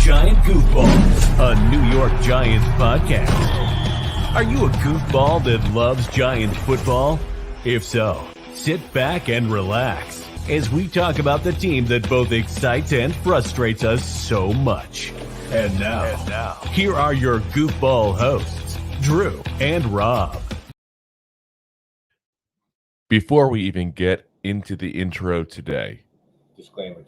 Giant Goofballs, a New York Giants podcast. Are you a goofball that loves Giants football? If so, sit back and relax as we talk about the team that both excites and frustrates us so much. And now, here are your goofball hosts, Drew and Rob. Before we even get into the intro today, Disclaimer.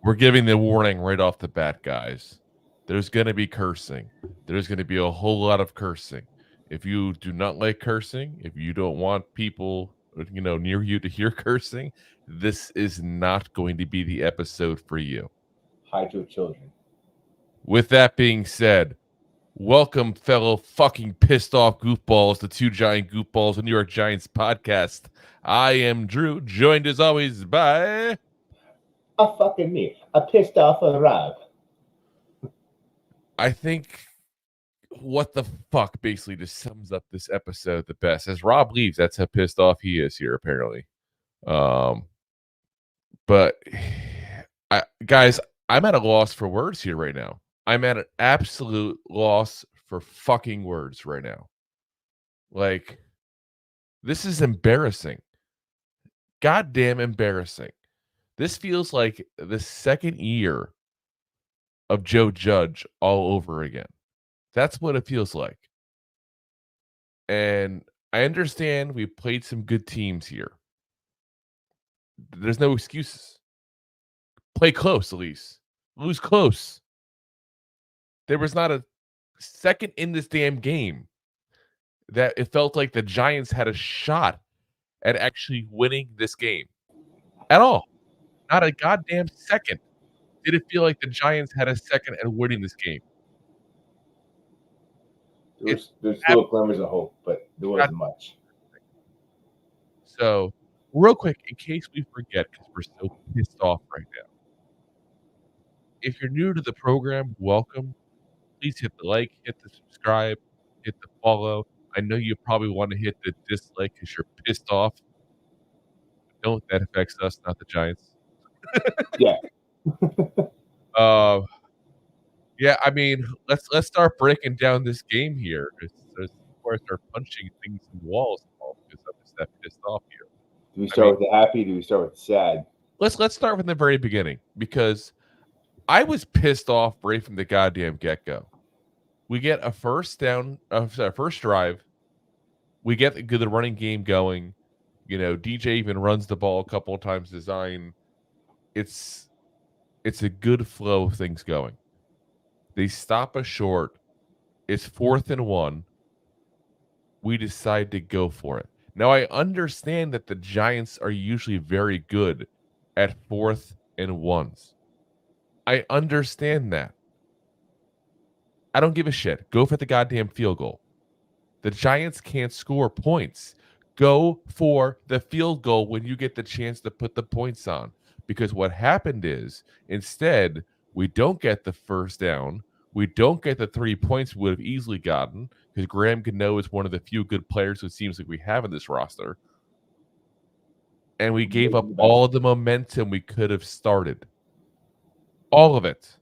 we're giving the warning right off the bat, guys. There's going to be cursing. There's going to be a whole lot of cursing. If you do not like cursing, if you don't want people, near you to hear cursing, this is not going to be the episode for you. Hide your children. With that being said, welcome, fellow fucking pissed off goofballs, the Two Giant Goofballs, the New York Giants podcast. I am Drew, joined as always by... fucking me. I pissed off a Rob. I think what the fuck basically just sums up this episode the best. As Rob leaves, that's how pissed off he is here, apparently. But guys, I'm at a loss for words here right now. I'm at an absolute loss for fucking words right now. Like, this is embarrassing. Goddamn embarrassing. This feels like the second year of Joe Judge all over again. That's what it feels like. And I understand we played some good teams here. There's no excuses. Play close, at least. Lose close. There was not a second in this damn game that it felt like the Giants had a shot at actually winning this game. At all. Not a goddamn second did it feel like the Giants had a second at winning this game. There's still glimmers of hope, but there wasn't much. So, real quick, in case we forget, because we're so pissed off right now. If you're new to the program, welcome. Please hit the like, hit the subscribe, hit the follow. I know you probably want to hit the dislike because you're pissed off. Don't, that affects us, not the Giants. Yeah. Yeah, I mean, let's start breaking down this game here. Before I start punching things in walls, because I'm just that pissed off here. Do we start with the happy? Do we start with the sad? Let's start from the very beginning, because I was pissed off right from the goddamn get-go. We get a first drive. We get the running game going. DJ even runs the ball a couple of times. Design. It's a good flow of things going. They stop us short. It's 4th and 1. We decide to go for it. Now, I understand that the Giants are usually very good at 4th and 1s. I understand that. I don't give a shit. Go for the goddamn field goal. The Giants can't score points. Go for the field goal when you get the chance to put the points on. Because what happened is, instead, we don't get the first down. We don't get the 3 points we would have easily gotten, because Graham Gano is one of the few good players who it seems like we have in this roster. And we gave up all of the momentum we could have started. All of it.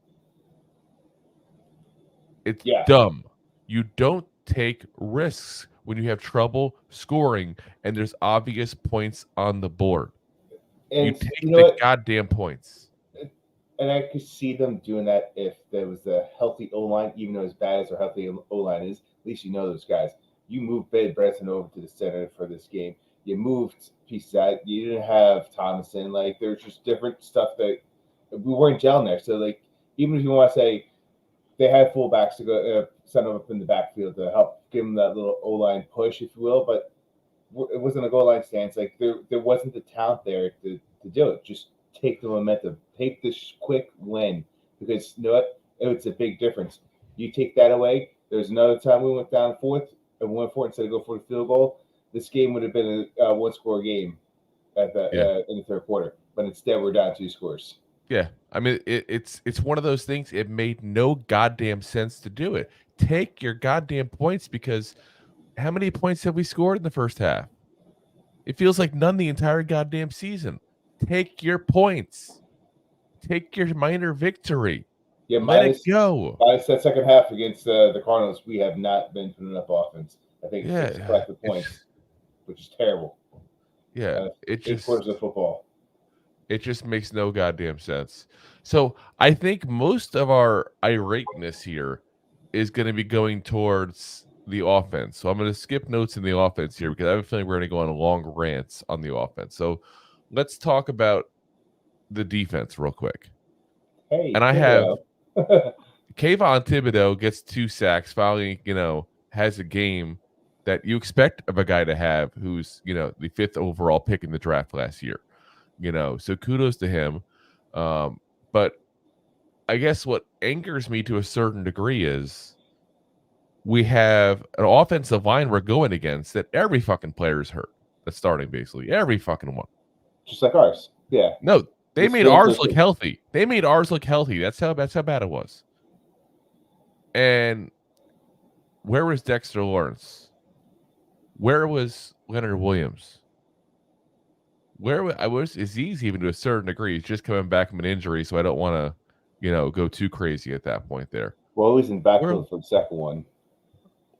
It's dumb. You don't take risks when you have trouble scoring and there's obvious points on the board. And you take the goddamn points. And I could see them doing that if there was a healthy O-line, even though as bad as our healthy O-line is, at least you know those guys. You moved Ben Brereton over to the center for this game. You moved pieces out. You didn't have Thomason. Like, there's just different stuff that we weren't gelling there. So, like, even if you want to say they had fullbacks to go set them up in the backfield to help give them that little O-line push, if you will, but it wasn't a goal line stance. Like, there wasn't the talent there to do it. Just take the momentum. Take this quick win, because you know what? It's a big difference. You take that away. There's another time we went down 4th and went for it instead of go for the field goal. This game would have been a one-score game in the third quarter, but instead we're down 2 scores. Yeah, I mean, it's one of those things. It made no goddamn sense to do it. Take your goddamn points, because how many points have we scored in the first half? It feels like none the entire goddamn season. Take your points. Take your minor victory. Yeah, Let it go. Minus that second half against the Cardinals, we have not been putting enough offense. I think Yeah, 6 collective points, which is terrible. yeah. 8 quarters of football. It just makes no goddamn sense. So I think most of our irateness here is going to be going towards the offense. So I'm going to skip notes in the offense here because I have a feeling we're going to go on long rants on the offense. So let's talk about the defense real quick. Hey, And I have Kayvon Thibodeau gets 2 sacks, finally, has a game that you expect of a guy to have who's, the 5th overall pick in the draft last year. So kudos to him. But I guess what angers me to a certain degree is we have an offensive line we're going against that every fucking player is hurt. That's starting basically every fucking one. Just like ours. Yeah. No, they It's made ours look healthy. They made ours look healthy. That's how bad it was. And where was Dexter Lawrence? Where was Leonard Williams? Where I was Aziz even to a certain degree. He's just coming back from an injury, so I don't want to, go too crazy at that point there. Well, he's in backfield for the second one.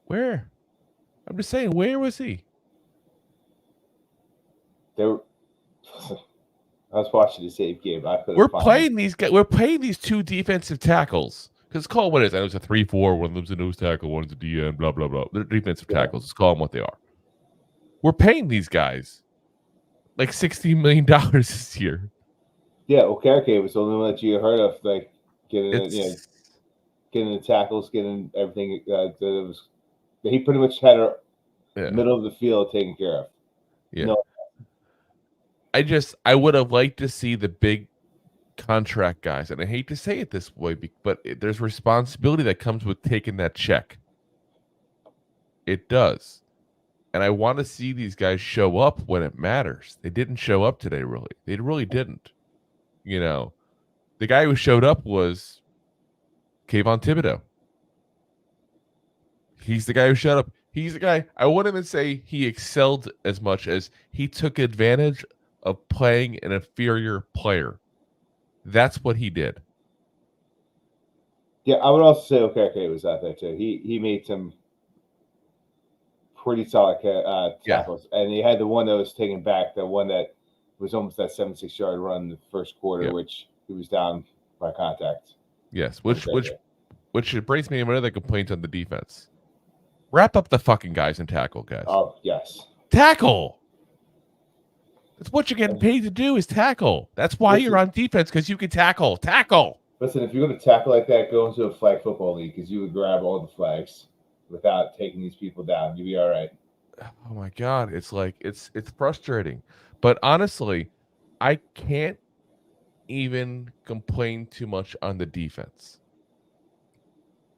Where? I'm just saying, where was he? I was watching the same game. We're playing these guys. We're playing these 2 defensive tackles. Because call what it is. I know it's a 3-4. One of them's a nose tackle. One's a DN. Blah blah blah. They're defensive tackles. Let's call them what they are. We're paying these guys like $16 million this year. Yeah, Okereke was the only one that you heard of, like getting the tackles, getting everything. He pretty much had her middle of the field taken care of. Yeah. No. I would have liked to see the big contract guys, and I hate to say it this way, but there's responsibility that comes with taking that check. It does. And I want to see these guys show up when it matters. They didn't show up today, really. They really didn't. The guy who showed up was Kayvon Thibodeau. He's the guy who showed up. He's the guy. I wouldn't even say he excelled as much as he took advantage of playing an inferior player. That's what he did. Yeah, I would also say Okereke was out there too. He made some pretty solid tackles, and he had the one that was taken back, the one that was almost that 76-yard run in the first quarter, which he was down by contact. Yes, which brings me to another complaint on the defense. Wrap up the fucking guys and tackle, guys. Oh yes, tackle. That's what you're getting paid to do, is tackle. That's why you're on defense, because you can tackle. Tackle. Listen, if you're going to tackle like that, go into a flag football league, because you would grab all the flags without taking these people down. You'd be all right. Oh my God. It's like, it's frustrating. But honestly, I can't even complain too much on the defense.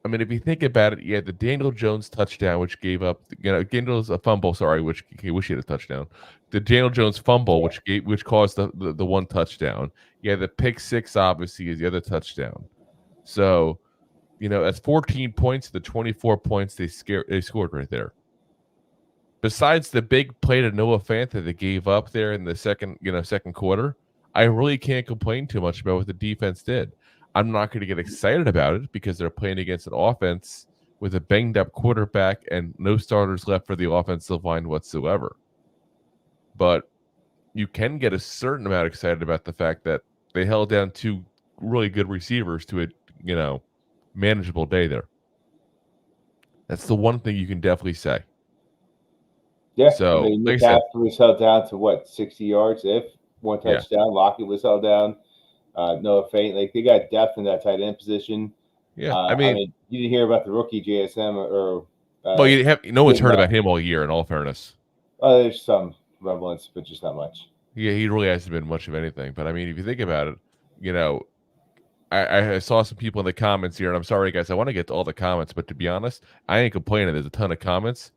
I mean, if you think about it, you had the Daniel Jones touchdown, which gave up, Daniel's a fumble, which he wish he had a touchdown. The Daniel Jones fumble, which caused the one touchdown. Yeah, the pick 6 obviously is the other touchdown. So, that's 14 points. The 24 points they scored right there. Besides the big play to Noah Fant that they gave up there in the second quarter, I really can't complain too much about what the defense did. I'm not going to get excited about it because they're playing against an offense with a banged up quarterback and no starters left for the offensive line whatsoever. But you can get a certain amount excited about the fact that they held down 2 really good receivers to a, manageable day there. That's the one thing you can definitely say. Yeah. So, McCaffrey was held down to 60 yards, if one touchdown. Yeah. Lockett was held down. Noah Fant, like they got depth in that tight end position. Yeah, I mean, you didn't hear about the rookie JSM or. Well, no one's heard about him all year. In all fairness, there's some relevance, but just not much. Yeah, he really hasn't been much of anything. But I mean, if you think about it, I saw some people in the comments here, and I'm sorry, guys, I want to get to all the comments, but to be honest, I ain't complaining. There's a ton of comments,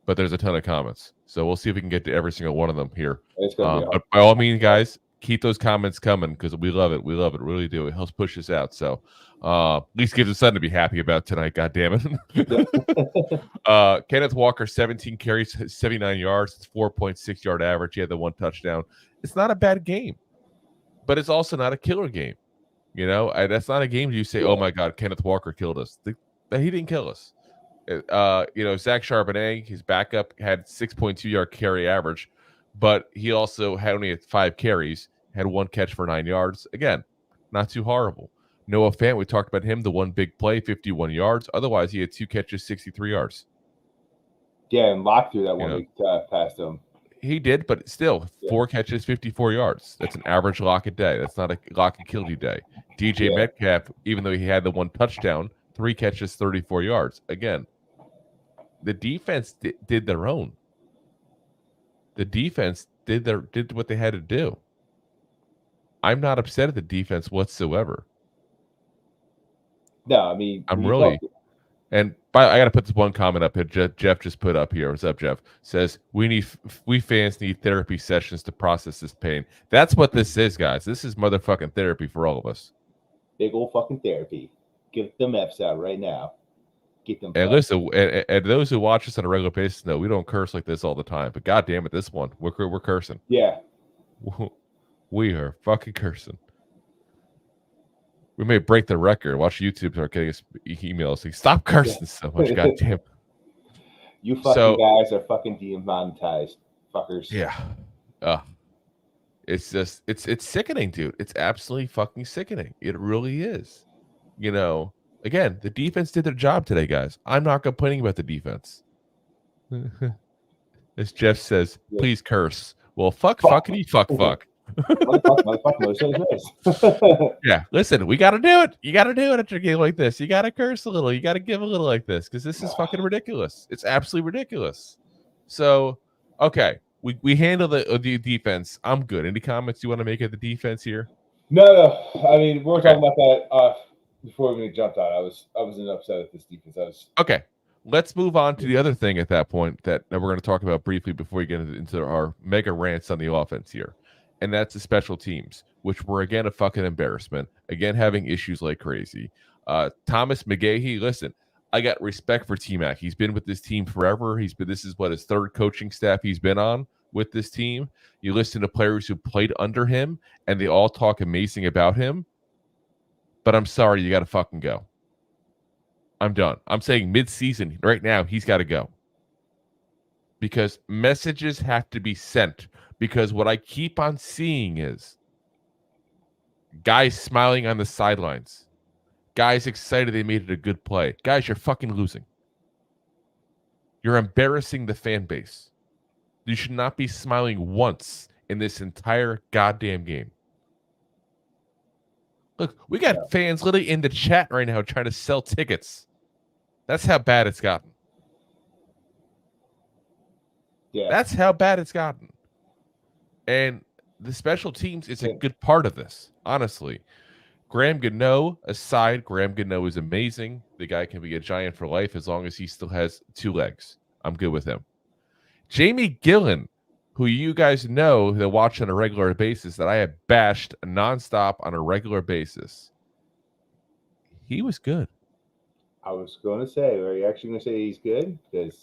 but there's a ton of comments, so we'll see if we can get to every single one of them here. It's gonna be but by all means, guys, keep those comments coming because we love it. We love it. We really do. It helps push us out. So at least gives us something to be happy about tonight. God damn it. Kenneth Walker, 17 carries, 79 yards. It's 4.6 yard average. He had the 1 touchdown. It's not a bad game, but it's also not a killer game. You know, that's not a game you say, "Oh my God, Kenneth Walker killed us." He didn't kill us. You know, Zach Charbonnet, his backup, had 6.2-yard carry average, but he also had only 5 carries, had 1 catch for 9 yards. Again, not too horrible. Noah Fant, we talked about him, the one big play, 51 yards. Otherwise, he had 2 catches, 63 yards. Yeah, and Locke threw that one week past him. He did, but still, 4 catches, 54 yards. That's an average Lockett day. That's not a Lockett killed you day. DJ Metcalf, even though he had the 1 touchdown, 3 catches, 34 yards. Again, the defense did their own. The defense did what they had to do. I'm not upset at the defense whatsoever. No, I mean, I'm really. And I got to put this one comment up here. Jeff just put up here. What's up, Jeff? Says we fans need therapy sessions to process this pain. That's what this is, guys. This is motherfucking therapy for all of us. Big old fucking therapy. Get them F's out right now. Get them. And listen, and those who watch us on a regular basis know we don't curse like this all the time. But God damn it, this one we're cursing. Yeah, we are fucking cursing. We may break the record. Watch YouTube start getting us emails. Like, stop cursing so much. God damn. You fucking guys are fucking demonetized, fuckers. Yeah. It's just it's sickening, dude. It's absolutely fucking sickening. It really is. You know, again, the defense did their job today, guys. I'm not complaining about the defense. As Jeff says, please curse. Well, fuckity fuck. Yeah, listen, we got to do it. You got to do it at a game like this. You got to curse a little. You got to give a little like this because this is fucking ridiculous. It's absolutely ridiculous. So, okay, we handle the defense. I'm good. Any comments you want to make at the defense here? No. I mean, we're talking about that before we jumped on. I wasn't upset at this defense. Okay. Let's move on to the other thing at that point that we're going to talk about briefly before we get into our mega rants on the offense here. And that's the special teams, which were, again, a fucking embarrassment. Again, having issues like crazy. Thomas McGahee, listen, I got respect for T-Mac. He's been with this team forever. This is his third coaching staff he's been on with this team. You listen to players who played under him, and they all talk amazing about him. But I'm sorry, you got to fucking go. I'm done. I'm saying mid-season right now, he's got to go. Because messages have to be sent. Because what I keep on seeing is guys smiling on the sidelines. Guys excited they made it a good play. Guys, you're fucking losing. You're embarrassing the fan base. You should not be smiling once in this entire goddamn game. Look, we got fans literally in the chat right now trying to sell tickets. That's how bad it's gotten. Yeah. That's how bad it's gotten. And the special teams is a good part of this, honestly. Graham Gano aside, Graham Gano is amazing. The guy can be a Giant for life as long as he still has 2 legs. I'm good with him. Jamie Gillen, who you guys know that watch on a regular basis, that I have bashed nonstop on a regular basis. He was good. I was going to say, are you actually going to say he's good?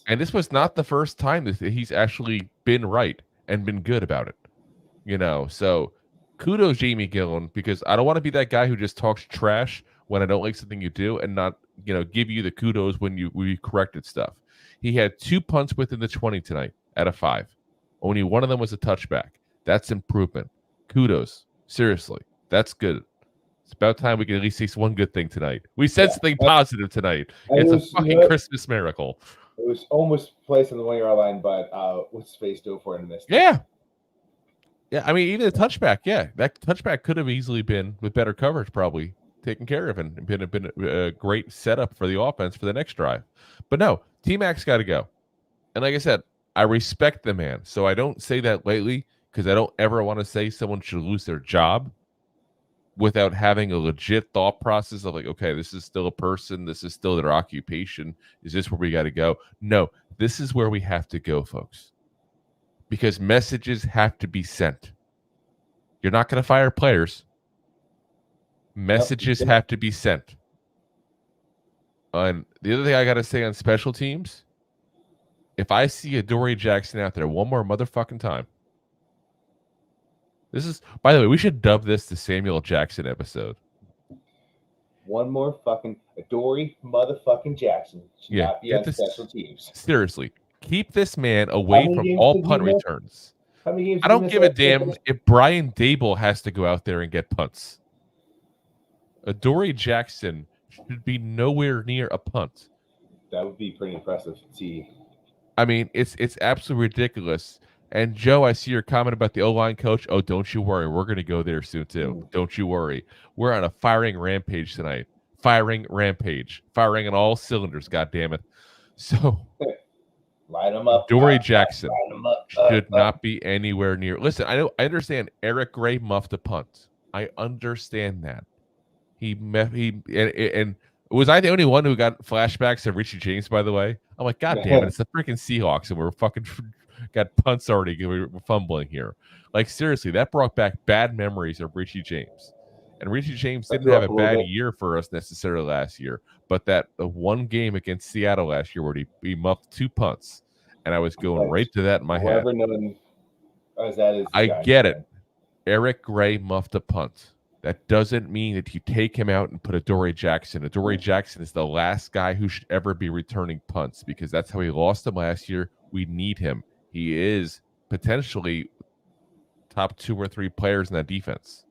And this was not the first time that he's actually been right and been good about it. You know, so kudos, Jamie Gillen, because I don't want to be that guy who just talks trash when I don't like something you do and not, you know, give you the kudos when we corrected stuff. He had 2 punts within the 20 tonight out of 5. Only one of them was a touchback. That's improvement. Kudos. Seriously. That's good. It's about time we can at least say one good thing tonight. We said something positive tonight. It's a fucking Christmas miracle. It was almost placed on the 1-yard line, but what's space dove for it and missed. Yeah. Yeah, I mean, even the touchback, that touchback could have easily been, with better coverage, probably taken care of and been a great setup for the offense for the next drive. But no, T-Mac's got to go. And like I said, I respect the man. So I don't say that lightly because I don't ever want to say someone should lose their job without having a legit thought process of like, okay, this is still a person. This is still their occupation. Is this where we got to go? No, this is where we have to go, folks. Because messages have to be sent. You're not going to fire players. Messages have to be sent. And the other thing I got to say on special teams, if I see a Dory Jackson out there one more motherfucking time, this is, by the way, we should dub this the Samuel Jackson episode. one more fucking Adoree motherfucking Jackson should Yeah, not be get on this special teams. seriously. Keep this man How away many from games all did he punt miss? returns. How many games I did he don't miss give a last year? damn if Brian Dable has to go out there and get punts. Adoree Jackson should be nowhere near a punt. That would be pretty impressive to see. I mean, it's absolutely ridiculous. And Joe, I see your comment about the O-line coach. Oh, don't you worry. We're going to go there soon, too. Don't you worry. We're on a firing rampage tonight. Firing rampage. Firing on all cylinders, God damn it. So, Line them up. Adoree Jackson Line them up. should not be anywhere near. Listen, I understand Eric Gray muffed a punt. I understand that. And was I the only one who got flashbacks of Richie James, by the way? I'm like, God damn it, it's the freaking Seahawks, and we're fucking got punts already. We're fumbling here. Like, seriously, that brought back bad memories of Richie James. And Richie James didn't have a bad year for us necessarily last year, but that one game against Seattle last year where he muffed 2 punts, and I was going right to that in my head. I get it. Eric Gray muffed a punt. That doesn't mean that you take him out and put Adoree Jackson. Adoree Jackson is the last guy who should ever be returning punts because that's how he lost them last year. We need him. He is potentially top 2 or 3 players in that defense.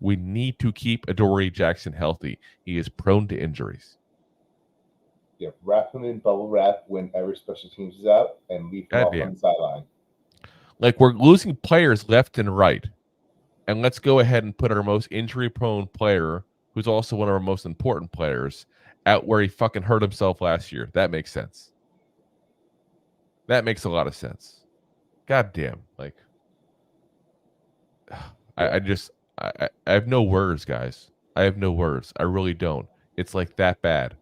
We need to keep Adoree Jackson healthy. He is prone to injuries. Yeah, wrap him in bubble wrap whenever special teams is out and leave him off on the sideline. Like, we're losing players left and right. And let's go ahead and put our most injury-prone player, who's also one of our most important players, out where he fucking hurt himself last year. That makes sense. That makes a lot of sense. God damn. Like, I have no words, guys. I have no words. I really don't. It's like that bad.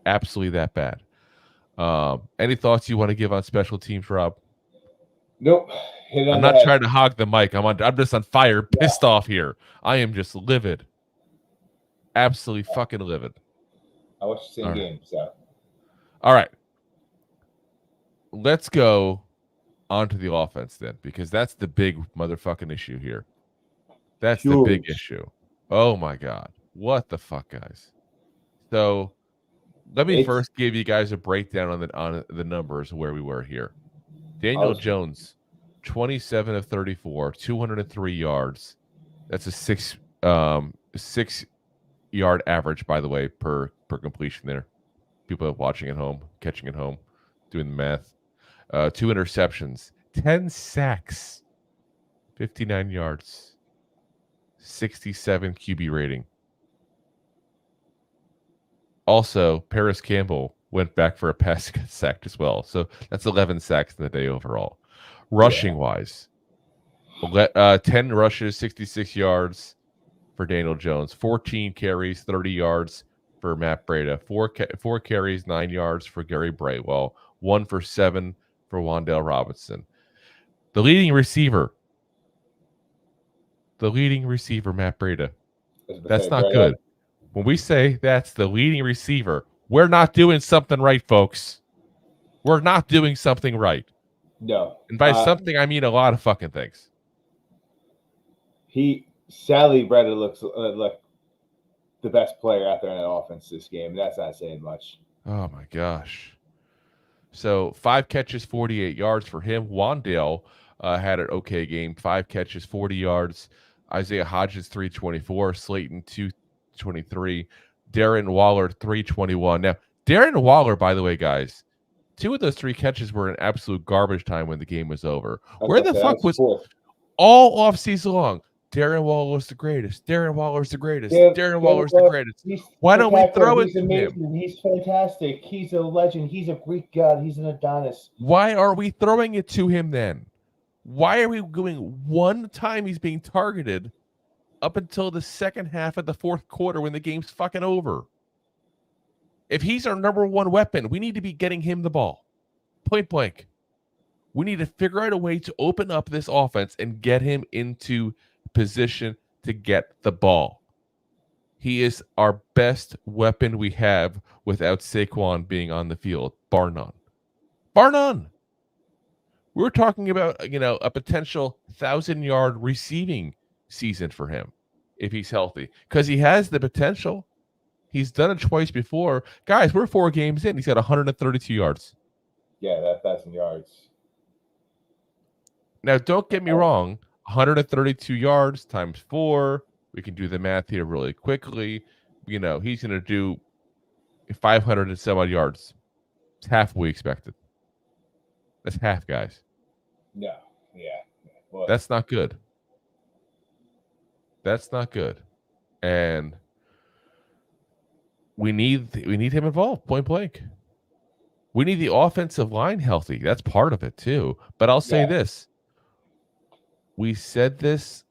Absolutely that bad. Any thoughts you want to give on special teams, Rob? Nope. I'm not trying to hog the mic. I'm just on fire, pissed off here. I am just livid. Absolutely fucking livid. I watched the same game, so. All right. Let's go onto the offense then, because that's the big motherfucking issue here. That's the big issue. Oh my God. What the fuck, guys? So let me first give you guys a breakdown on the numbers where we were here. Daniel Jones, 27 of 34, 203 yards. That's a 6 yard average, by the way, per completion there. People watching at home, catching at home, doing the math. 2 interceptions, 10 sacks, 59 yards, 67 QB rating. Also, Paris Campbell went back for a pass sacked as well. So that's 11 sacks in the day overall. Rushing wise, 10 rushes, 66 yards for Daniel Jones, 14 carries, 30 yards for Matt Breida, 4 carries, 9 yards for Gary Brightwell, 1 for 7 for Wan'Dale Robinson. The leading receiver, Matt Breida. That's not good. When we say that's the leading receiver, we're not doing something right, folks. We're not doing something right. No. And by something, I mean a lot of fucking things. Sadly, Breida looks like the best player out there in the offense this game. That's not saying much. Oh, my gosh. So 5 catches, 48 yards for him. Wan'Dale had an okay game. 5 catches, 40 yards. Isaiah Hodgins, 324. Slayton, 223. Darren Waller, 321. Now, Darren Waller, by the way, guys, 2 of those 3 catches were in absolute garbage time when the game was over. Where the fuck was all offseason long? Darren Waller's the greatest. Darren Waller's the greatest. Darren Waller's the greatest. Why don't we throw it to him? He's fantastic. He's a legend. He's a Greek god. He's an Adonis. Why are we throwing it to him then? Why are we going one time he's being targeted up until the second half of the fourth quarter when the game's fucking over? If he's our number one weapon, we need to be getting him the ball. Point blank. We need to figure out a way to open up this offense and get him into position to get the ball. He is our best weapon we have without Saquon being on the field, bar none. Bar none. We're talking about, a potential 1,000-yard receiving season for him if he's healthy, because he has the potential. He's done it twice before. Guys, we're 4 games in. He's got 132 yards. Yeah, that's in yards. Now, don't get me wrong. 132 yards times 4. We can do the math here really quickly. He's going to do 500 and some odd yards. It's half what we expected. That's half, guys. No, yeah. Well, That's not good. That's not good. And we need him involved, point blank. We need the offensive line healthy. That's part of it too. But I'll say this. We said this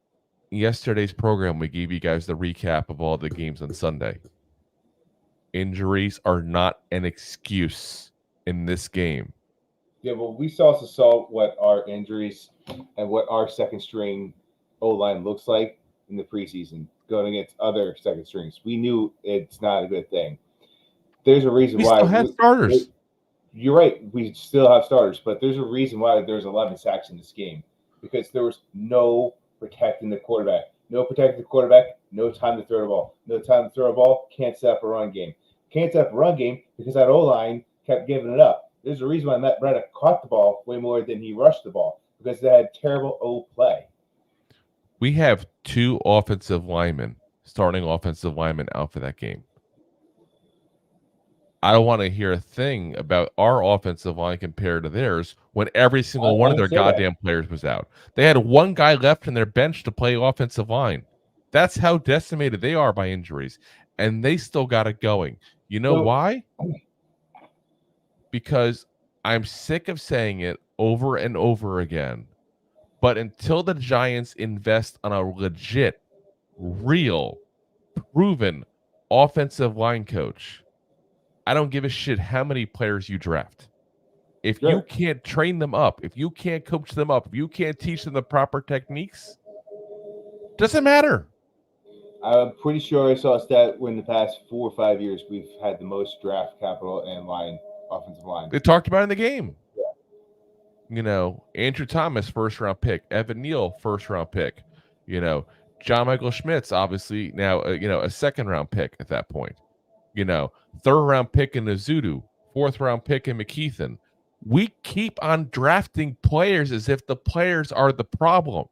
yesterday's program. We gave you guys the recap of all the games on Sunday. Injuries are not an excuse in this game. Yeah, well, we also saw what our injuries and what our second string O-line looks like in the preseason going against other second strings. We knew it's not a good thing. There's a reason why. We still have starters. You're right. We still have starters, but there's a reason why there's 11 sacks in this game because there was no protecting the quarterback. No protecting the quarterback. No time to throw the ball. No time to throw a ball. Can't set up a run game. Can't set up a run game because that O-line kept giving it up. There's a reason why Matt Braddock caught the ball way more than he rushed the ball because they had terrible O-play. We have 2 starting offensive linemen out for that game. I don't want to hear a thing about our offensive line compared to theirs when every single one of their goddamn players was out. They had one guy left in their bench to play offensive line. That's how decimated they are by injuries. And they still got it going. You know why? Because I'm sick of saying it over and over again. But until the Giants invest on a legit, real, proven offensive line coach, I don't give a shit how many players you draft. If you can't train them up, if you can't coach them up, if you can't teach them the proper techniques, doesn't matter. I'm pretty sure I saw a stat in the past 4 or 5 years we've had the most draft capital and offensive line. They talked about it in the game. Andrew Thomas, first-round pick. Evan Neal, first-round pick. John Michael Schmitz, obviously now, a second-round pick at that point. Third-round pick in Azudu, fourth-round pick in McKeithen. We keep on drafting players as if the players are the problem.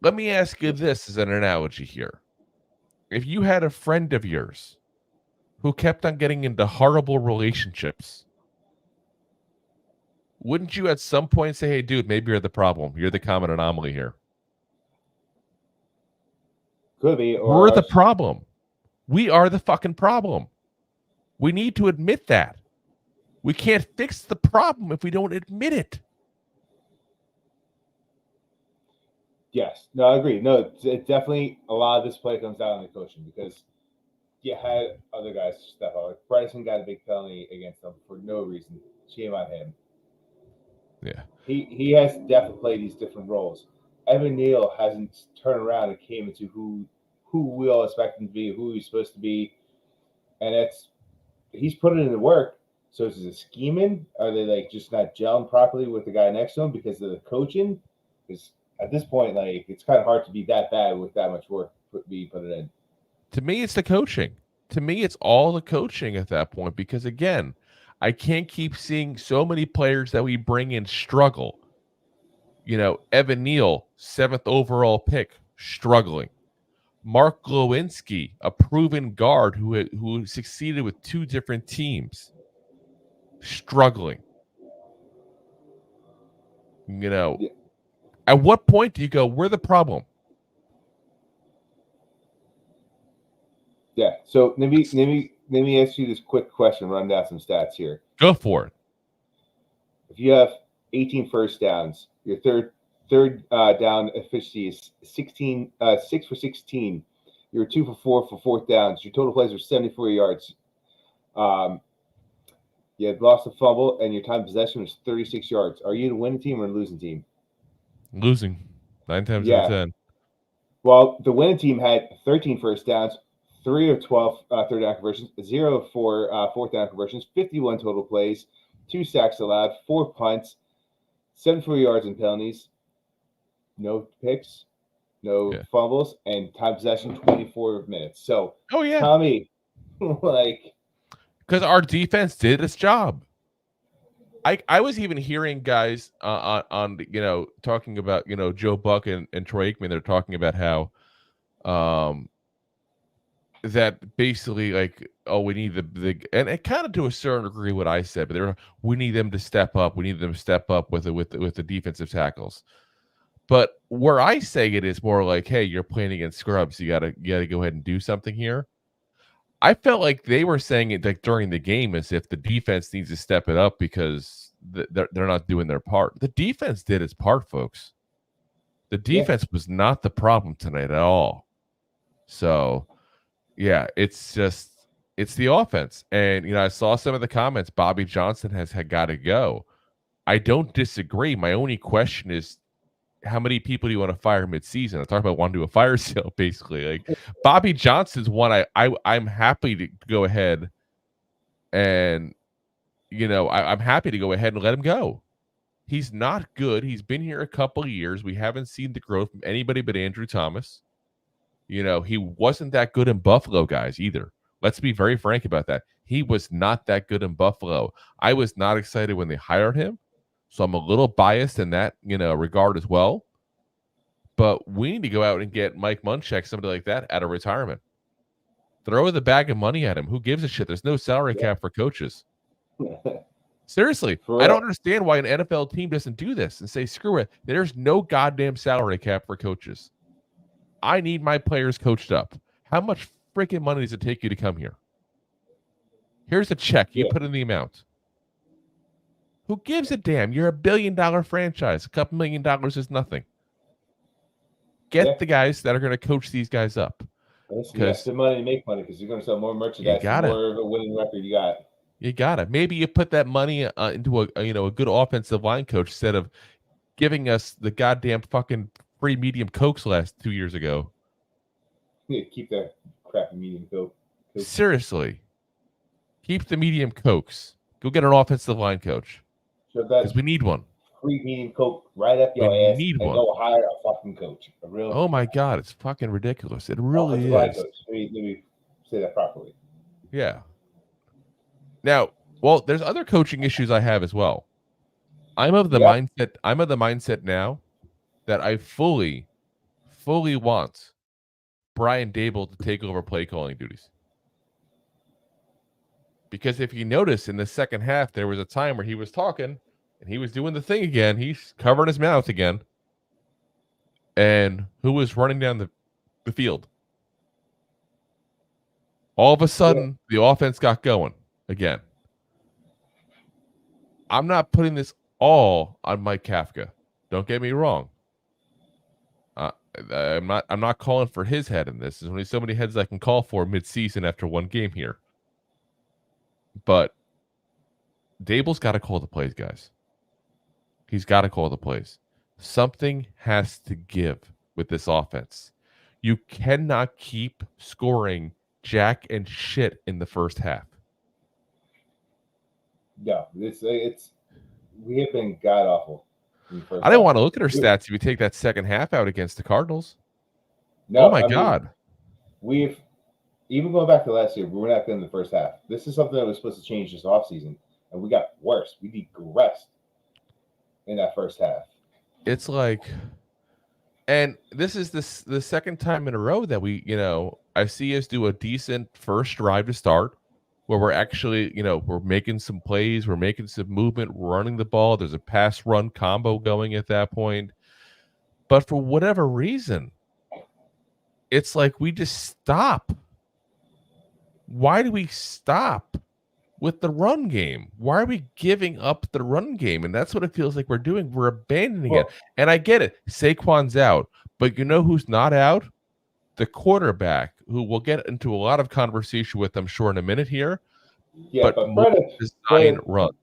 Let me ask you this as an analogy here. If you had a friend of yours who kept on getting into horrible relationships, wouldn't you at some point say, hey, dude, maybe you're the problem. You're the common anomaly here. Could be. We're the problem. We are the fucking problem. We need to admit that. We can't fix the problem if we don't admit it. Yes. No, I agree. No, it definitely, a lot of this play comes down to the coaching because you had other guys step up. Like Bryson got a big penalty against them for no reason. Shame on him. Yeah. He has to definitely play these different roles. Evan Neal hasn't turned around and came into who we all expect him to be, who he's supposed to be. And he's put it into work. So is it scheming? Are they just not gelling properly with the guy next to him because of the coaching? Because at this point, it's kind of hard to be that bad with that much work being put it in. To me, it's the coaching. To me, it's all the coaching at that point because, again, I can't keep seeing so many players that we bring in struggle. Evan Neal, 7th overall pick, struggling. Mark Glowinski, a proven guard who succeeded with 2 different teams, struggling. At what point do you go, we're the problem? Yeah. So let me ask you this quick question, run down some stats here. Go for it. If you have 18 first downs, your third down efficiency is 6 for 16. You're 2 for 4 for fourth downs. Your total plays are 74 yards. You had lost a fumble, and your time possession was 36 yards. Are you the winning team or the losing team? Losing. 9 times out of 10. Well, the winning team had 13 first downs, 3 of 12 third down conversions, 0 of 4 fourth down conversions, 51 total plays, 2 sacks allowed, 4 punts, 74 yards in penalties, no picks. no Yeah. fumbles, and time possession 24 minutes. So, Oh yeah, Tommy, like, because our defense did its job. I was even hearing guys on talking about Joe Buck and Troy Aikman. They're talking about how that basically like, oh, we need the and it kind of to a certain degree what I said, but we need them to step up. We need them to step up with the defensive tackles. But where I say it is more like, hey, you're playing against scrubs. You gotta go ahead and do something here. I felt like they were saying it like during the game as if the defense needs to step it up because they're not doing their part. The defense did its part, folks. The defense was not the problem tonight at all. So, yeah, it's the offense. And I saw some of the comments. Bobby Johnson had got to go. I don't disagree. My only question is, how many people do you want to fire midseason? I'm talking about wanting to do a fire sale, basically. Like Bobby Johnson's one I'm happy to go ahead and I'm happy to go ahead and let him go. He's not good. He's been here a couple of years. We haven't seen the growth from anybody but Andrew Thomas. He wasn't that good in Buffalo, guys, either. Let's be very frank about that. He was not that good in Buffalo. I was not excited when they hired him. So I'm a little biased in that, regard as well. But we need to go out and get Mike Munchak, somebody like that, out of retirement. Throw the bag of money at him. Who gives a shit? There's no salary cap for coaches. Seriously, I don't understand why an NFL team doesn't do this and say, screw it. There's no goddamn salary cap for coaches. I need my players coached up. How much freaking money does it take you to come here? Here's a check. You put in the amount. Who gives a damn? You're $1 billion franchise. A couple $1 million is nothing. Get the guys that are going to coach these guys up. You got the money to make money because you're going to sell more merchandise. The more of a winning record you got. You got it. Maybe you put that money into a good offensive line coach instead of giving us the goddamn fucking free medium Cokes last 2 years ago. Yeah, keep that crappy medium Coke. Seriously. Keep the medium Cokes. Go get an offensive line coach. Because we need one. Free medium Coke right up your ass and go hire a fucking coach. Oh my God, it's fucking ridiculous. It really is. Coach. Let me say that properly. Yeah. Now, well, there's other coaching issues I have as well. I'm of the mindset now that I fully want Brian Daboll to take over play calling duties. Because if you notice in the second half, there was a time where he was talking and he was doing the thing again. He's covering his mouth again. And who was running down the field? All of a sudden, the offense got going again. I'm not putting this all on Mike Kafka. Don't get me wrong. I'm not calling for his head in this. There's only so many heads I can call for mid-season after one game here. But Daboll's got to call the plays, guys. He's got to call the plays. Something has to give with this offense. You cannot keep scoring jack and shit in the first half. No, it's we have been god awful. I didn't want to look at our stats if you take that second half out against the Cardinals. No, oh my God. We've even going back to last year, we were not good in the first half. This is something that was supposed to change this offseason, and we got worse. We degressed in that first half. It's like, and this is the second time in a row that we, I see us do a decent first drive to start where we're actually, we're making some plays, we're making some movement, running the ball. There's a pass run combo going at that point. But for whatever reason, it's like we just stop. Why do we stop with the run game? Why are we giving up the run game? And that's what it feels like we're doing. We're abandoning it. And I get it. Saquon's out. But you know who's not out? The quarterback, who we'll get into a lot of conversation with, I'm sure, in a minute here. Yeah, but design runs.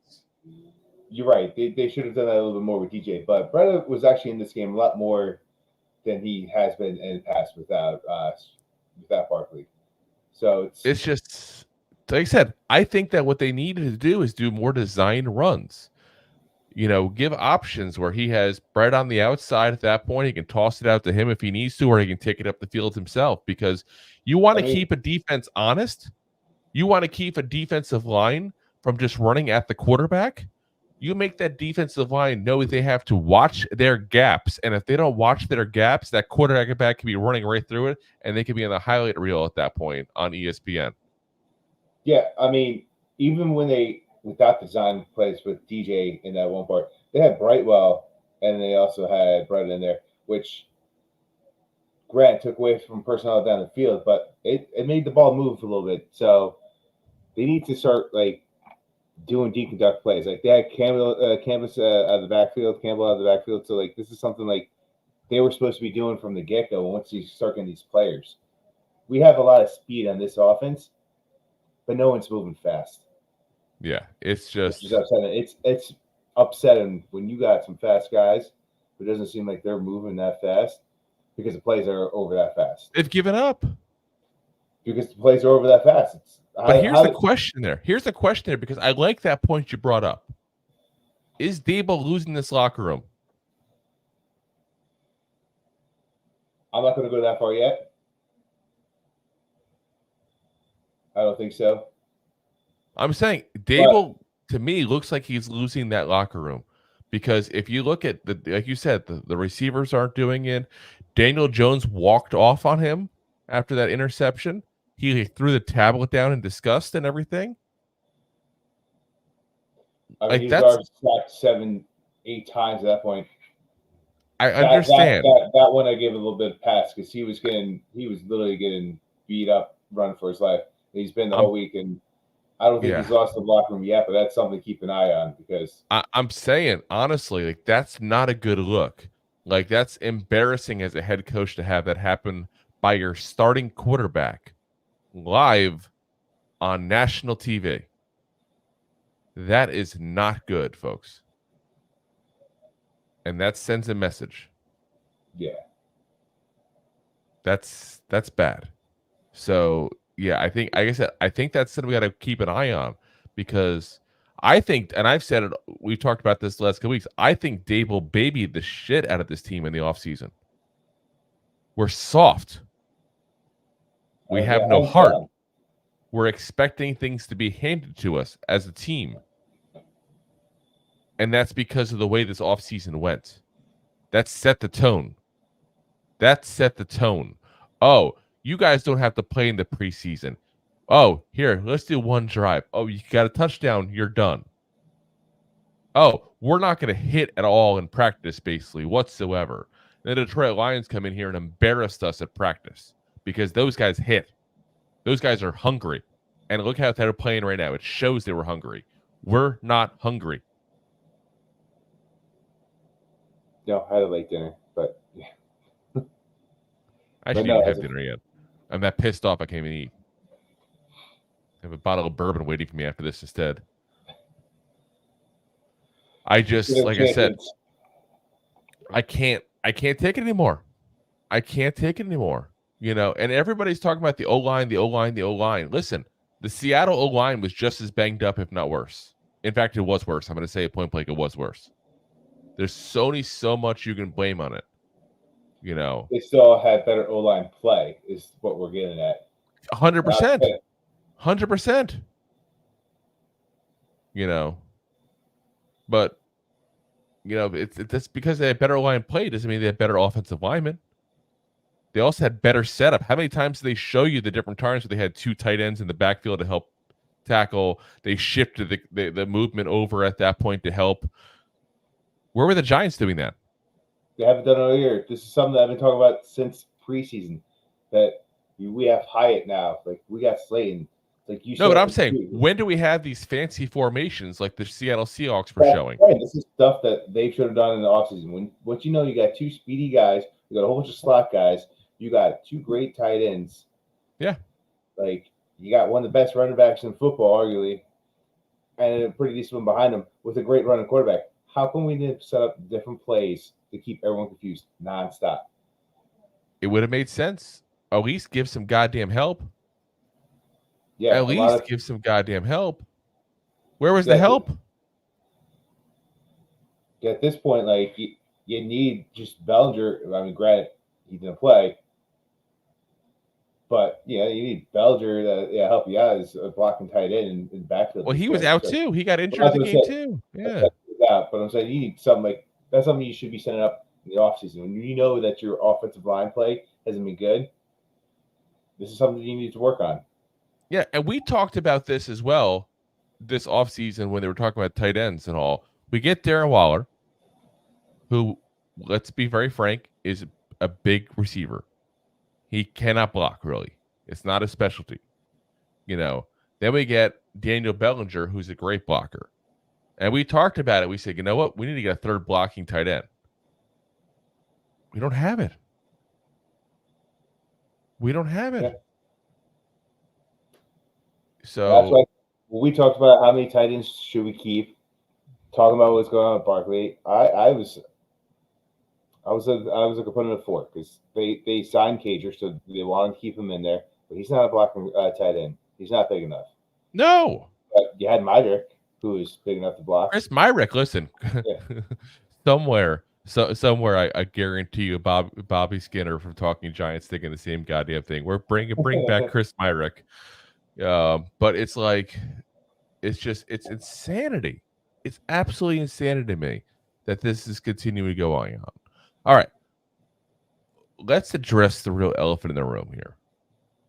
You're right. They should have done that a little bit more with DJ. But Breda was actually in this game a lot more than he has been in the past without Barkley. So it's just, like I said, I think that what they needed to do is do more design runs. give options where he has Brett on the outside at that point. He can toss it out to him if he needs to, or he can take it up the field himself, because you want to keep a defense honest. You want to keep a defensive line from just running at the quarterback. You make that defensive line know they have to watch their gaps. And if they don't watch their gaps, that quarterback can be running right through it, and they can be on the highlight reel at that point on ESPN. Yeah, I mean, even when they without design plays with DJ in that one part, they had Brightwell, and they also had Brett in there, which Grant took away from personnel down the field, but it made the ball move a little bit. So they need to start doing deconduct plays. Like they had Campbell out of the backfield. So this is something they were supposed to be doing from the get-go once you start getting these players. We have a lot of speed on this offense, but no one's moving fast. Yeah, it's just upsetting. It's upsetting when you got some fast guys, but it doesn't seem like they're moving that fast because the plays are over that fast. They've given up. Because the plays are over that fast. But here's the question there. Here's the question there, because I like that point you brought up. Is Dable losing this locker room? I'm not going to go that far yet. I don't think so. I'm saying Dable, to me, looks like he's losing that locker room, because if you look at like you said, the receivers aren't doing it. Daniel Jones walked off on him after that interception. He threw the tablet down in disgust and everything. I mean, he's already sacked 7-8 times at that point. I understand that one. I gave a little bit of pass because he was literally getting beat up, running for his life. He's been the whole week, and I don't think he's lost the locker room yet. But that's something to keep an eye on, because I'm saying honestly, that's not a good look. That's embarrassing as a head coach to have that happen by your starting quarterback live on national TV. That is not good, folks. And that sends a message. Yeah. That's bad. So, yeah, I think that's something we got to keep an eye on, because I think, and I've said it, we've talked about this the last couple weeks, I think Dable babied the shit out of this team in the offseason. We're soft. We have no heart. We're expecting things to be handed to us as a team. And that's because of the way this offseason went. That set the tone. Oh, you guys don't have to play in the preseason. Oh, here, let's do one drive. Oh, you got a touchdown, you're done. Oh, we're not going to hit at all in practice, basically, whatsoever. The Detroit Lions come in here and embarrassed us at practice because those guys hit. Those guys are hungry. And look how they're playing right now. It shows they were hungry. We're not hungry. No, I had a late dinner, but yeah. I shouldn't even have dinner yet. I'm that pissed off I can't even eat. I have a bottle of bourbon waiting for me after this instead. I just, like I said, I can't take it anymore. And everybody's talking about the O-line. Listen, the Seattle O-line was just as banged up, if not worse. In fact, it was worse. I'm going to say it point blank, it was worse. There's so much you can blame on it. They still had better O-line play, is what we're getting at. 100%. 100%. But it's because they had better line play doesn't mean they had better offensive linemen. They also had better setup. How many times did they show you the different times where they had two tight ends in the backfield to help tackle? They shifted the movement over at that point to help. Where were the Giants doing that? They haven't done it all year. This is something that I've been talking about since preseason. That we have Hyatt now. We got Slayton. No, but I'm saying, when do we have these fancy formations like the Seattle Seahawks were showing? Right. This is stuff that they should have done in the offseason. You got two speedy guys, you got a whole bunch of slot guys, you got two great tight ends. Yeah. You got one of the best running backs in football, arguably, and a pretty decent one behind him with a great running quarterback. How come we didn't set up different plays to keep everyone confused nonstop? It would have made sense. At least give some goddamn help. Yeah, at least give some goddamn help. Where was the help? at this point, like you need just Bellinger. I mean, granted, he didn't play, but yeah, you need Bellinger to help you out as a blocking tight end in the backfield. Well, he was out too. He got injured in the game too. Yeah. But I'm saying you need something like that's something you should be setting up in the offseason. When you know that your offensive line play hasn't been good, this is something you need to work on. Yeah, and we talked about this as well this offseason when they were talking about tight ends and all. We get Darren Waller, who, let's be very frank, is a big receiver. He cannot block, really. It's not a specialty. Then we get Daniel Bellinger, who's a great blocker. And we talked about it. We said, you know what? We need to get a third blocking tight end. We don't have it. Yeah. So that's why when we talked about how many tight ends should we keep, talking about what's going on with Barkley, I was looking to put him at 4 because they signed Cager, so they wanted to keep him in there, but he's not a blocking tight end. He's not big enough. No. But you had Myrick, who is big enough to block. Chris Myrick, listen, somewhere I guarantee you Bobby Skinner from Talking Giants thinking the same goddamn thing. We're bring back Chris Myrick. But it's like, it's insanity. It's absolutely insanity to me that this is continuing going on. All right. Let's address the real elephant in the room here.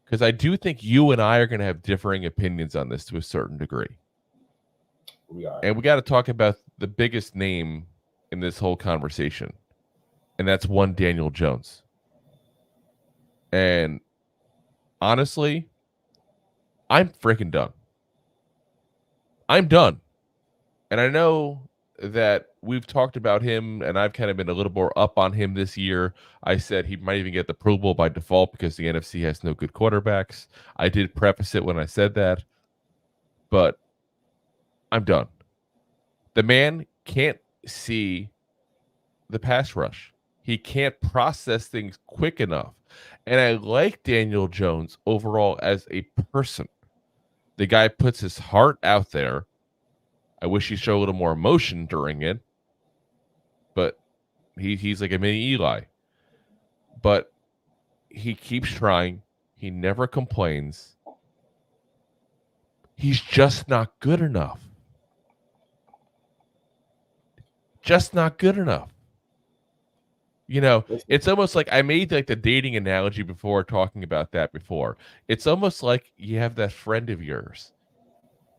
Because I do think you and I are going to have differing opinions on this to a certain degree. We are. And we got to talk about the biggest name in this whole conversation. And that's one Daniel Jones. And honestly, I'm freaking done. I'm done. And I know that we've talked about him, and I've kind of been a little more up on him this year. I said he might even get the Pro Bowl by default because the NFC has no good quarterbacks. I did preface it when I said that. But I'm done. The man can't see the pass rush. He can't process things quick enough. And I like Daniel Jones overall as a person. The guy puts his heart out there. I wish he showed a little more emotion during it. But he's like a mini Eli. But he keeps trying. He never complains. He's just not good enough. Just not good enough. It's almost like I made like the dating analogy before, talking about that before. It's almost like you have that friend of yours.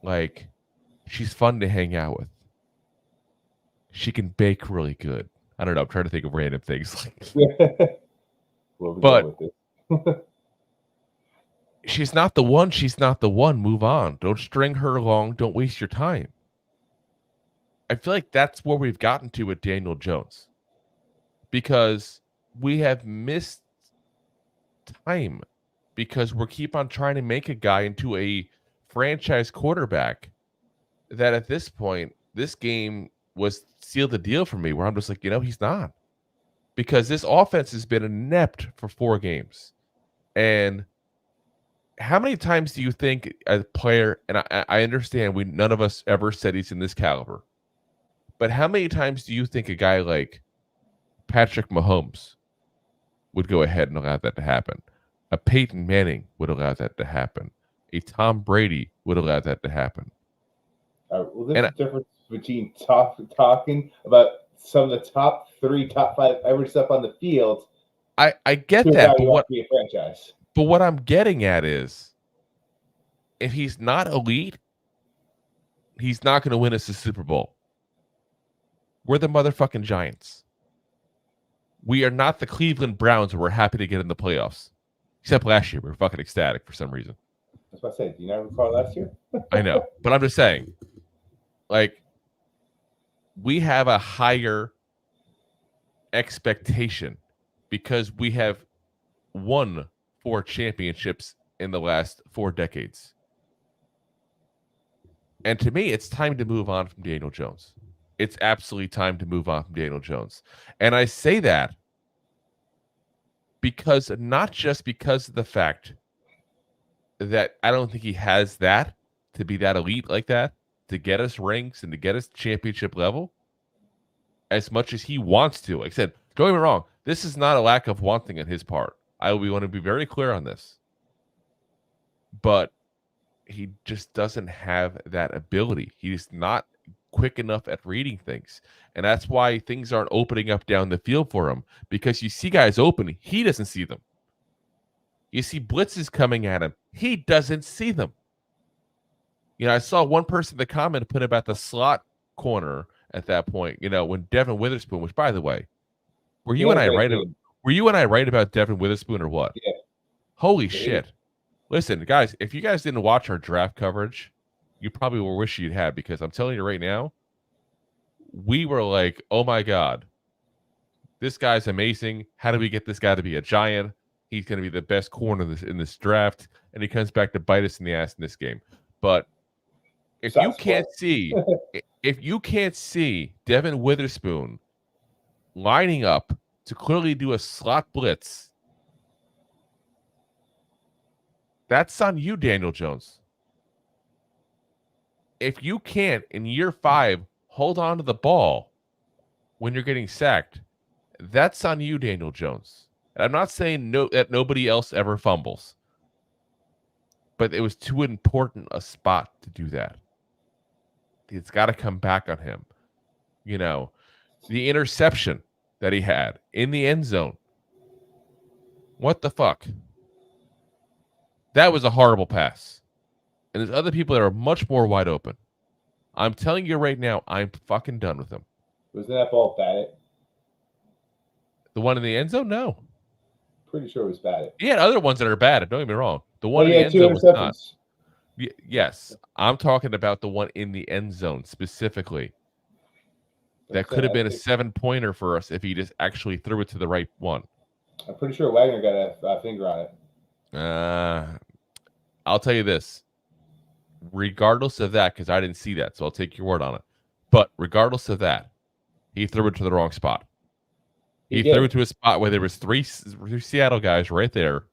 Like, she's fun to hang out with. She can bake really good. I don't know. I'm trying to think of random things. But she's not the one. She's not the one. Move on. Don't string her along. Don't waste your time. I feel like that's where we've gotten to with Daniel Jones. Because we have missed time. Because we keep on trying to make a guy into a franchise quarterback that at this point, this game was sealed the deal for me, where I'm just like, he's not. Because this offense has been inept for 4 games. And how many times do you think a player, and I understand none of us ever said he's in this caliber, but how many times do you think a guy like Patrick Mahomes would go ahead and allow that to happen? A Peyton Manning would allow that to happen. A Tom Brady would allow that to happen. Well, there's a difference between talking about some of the top 3, top 5 average stuff on the field. I get that, but what I'm getting at is, if he's not elite, he's not going to win us a Super Bowl. We're the motherfucking Giants. We are not the Cleveland Browns where we're happy to get in the playoffs. Except last year, we were fucking ecstatic for some reason. That's what I said. Do you not recall last year? I know, but I'm just saying, like, we have a higher expectation because we have won 4 championships in the last 4 decades. And to me, it's time to move on from Daniel Jones. It's absolutely time to move on from Daniel Jones. And I say that because, not just because of the fact that I don't think he has that to be that elite like that, to get us rings and to get us championship level. as much as he wants to. Like I said, don't get me wrong. This is not a lack of wanting on his part. We want to be very clear on this. But he just doesn't have that ability. He's not quick enough at reading things. And that's why things aren't opening up down the field for him. Because you see guys open, he doesn't see them. You see blitzes coming at him, he doesn't see them. I saw one person in the comment put about the slot corner at that point, when Devin Witherspoon, which by the way, were you and I right about Devin Witherspoon or what? Yeah. Holy shit. Listen, guys, if you guys didn't watch our draft coverage, you probably will wish you'd had, because I'm telling you right now, we were like, oh my God, this guy's amazing. How do we get this guy to be a Giant? He's going to be the best corner in this draft. And he comes back to bite us in the ass in this game. But if you can't see Devin Witherspoon lining up to clearly do a slot blitz, that's on you, Daniel Jones. If you can't, in year 5, hold on to the ball when you're getting sacked, that's on you, Daniel Jones. And I'm not saying that nobody else ever fumbles, but it was too important a spot to do that. It's got to come back on him. The interception that he had in the end zone. What the fuck? That was a horrible pass. And there's other people that are much more wide open. I'm telling you right now, I'm fucking done with him. Wasn't that ball batted? The one in the end zone? No. Pretty sure it was batted. He had other ones that are bad. Don't get me wrong. The one in the end zone was not. Yes. I'm talking about the one in the end zone specifically. That could have been a 7-pointer for us if he just actually threw it to the right one. I'm pretty sure Wagner got a finger on it. I'll tell you this. Regardless of that, because I didn't see that, so I'll take your word on it. But regardless of that, he threw it to the wrong spot. He threw it to a spot where there was three Seattle guys right there,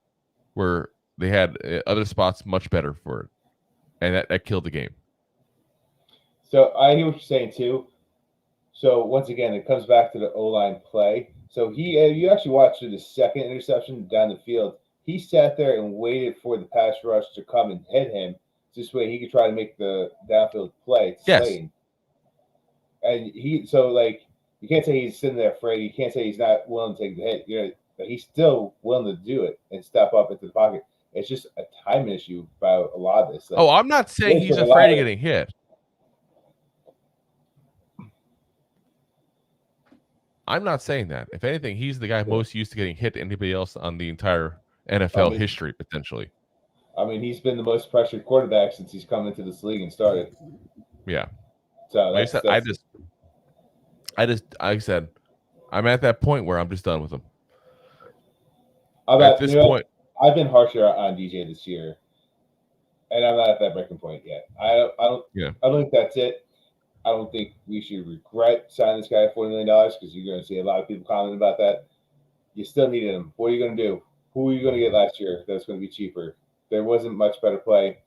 where they had other spots much better for it, and that killed the game. So I hear what you're saying too. So once again, it comes back to the O-line play. So you actually watched the second interception down the field. He sat there and waited for the pass rush to come and hit him. This way he could try to make the downfield play. Yes. And you can't say he's sitting there afraid. You can't say he's not willing to take the hit. But he's still willing to do it and step up into the pocket. It's just a time issue about a lot of this. I'm not saying he's afraid of getting hit. I'm not saying that. If anything, he's the guy most used to getting hit to anybody else on the entire NFL history, potentially. I mean, he's been the most pressured quarterback since he's come into this league and started. Yeah. So like I said, I'm at that point where I'm just done with him. At this point, I've been harsher on DJ this year, and I'm not at that breaking point yet. I don't think that's it. I don't think we should regret signing this guy at $40 million, because you're going to see a lot of people comment about that. You still needed him. What are you going to do? Who are you going to get last year that's going to be cheaper? There wasn't much better play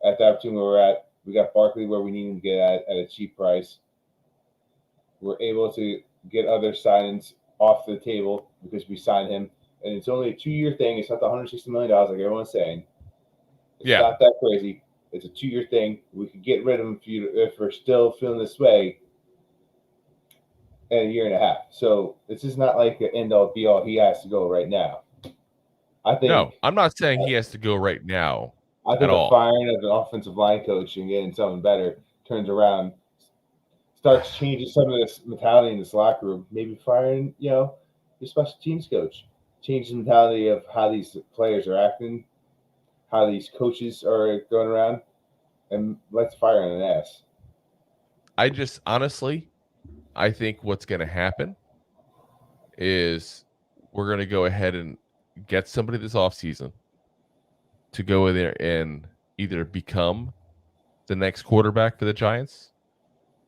at the opportunity where we're at. We got Barkley where we need him to get at a cheap price. We're able to get other signings off the table because we signed him. And it's only a 2-year thing. It's not the $160 million like everyone's saying. It's not that crazy. It's a 2-year thing. We could get rid of him if we're still feeling this way in a year and a half. So this is not like an end-all, be-all. He has to go right now. No, I'm not saying he has to go right now. I think the firing of the offensive line coach and getting someone better turns around, starts changing some of this mentality in this locker room. Maybe firing, your special teams coach. Change the mentality of how these players are acting, how these coaches are going around, and let's fire on an ass. I think what's going to happen is we're going to go ahead and get somebody this offseason to go in there and either become the next quarterback for the Giants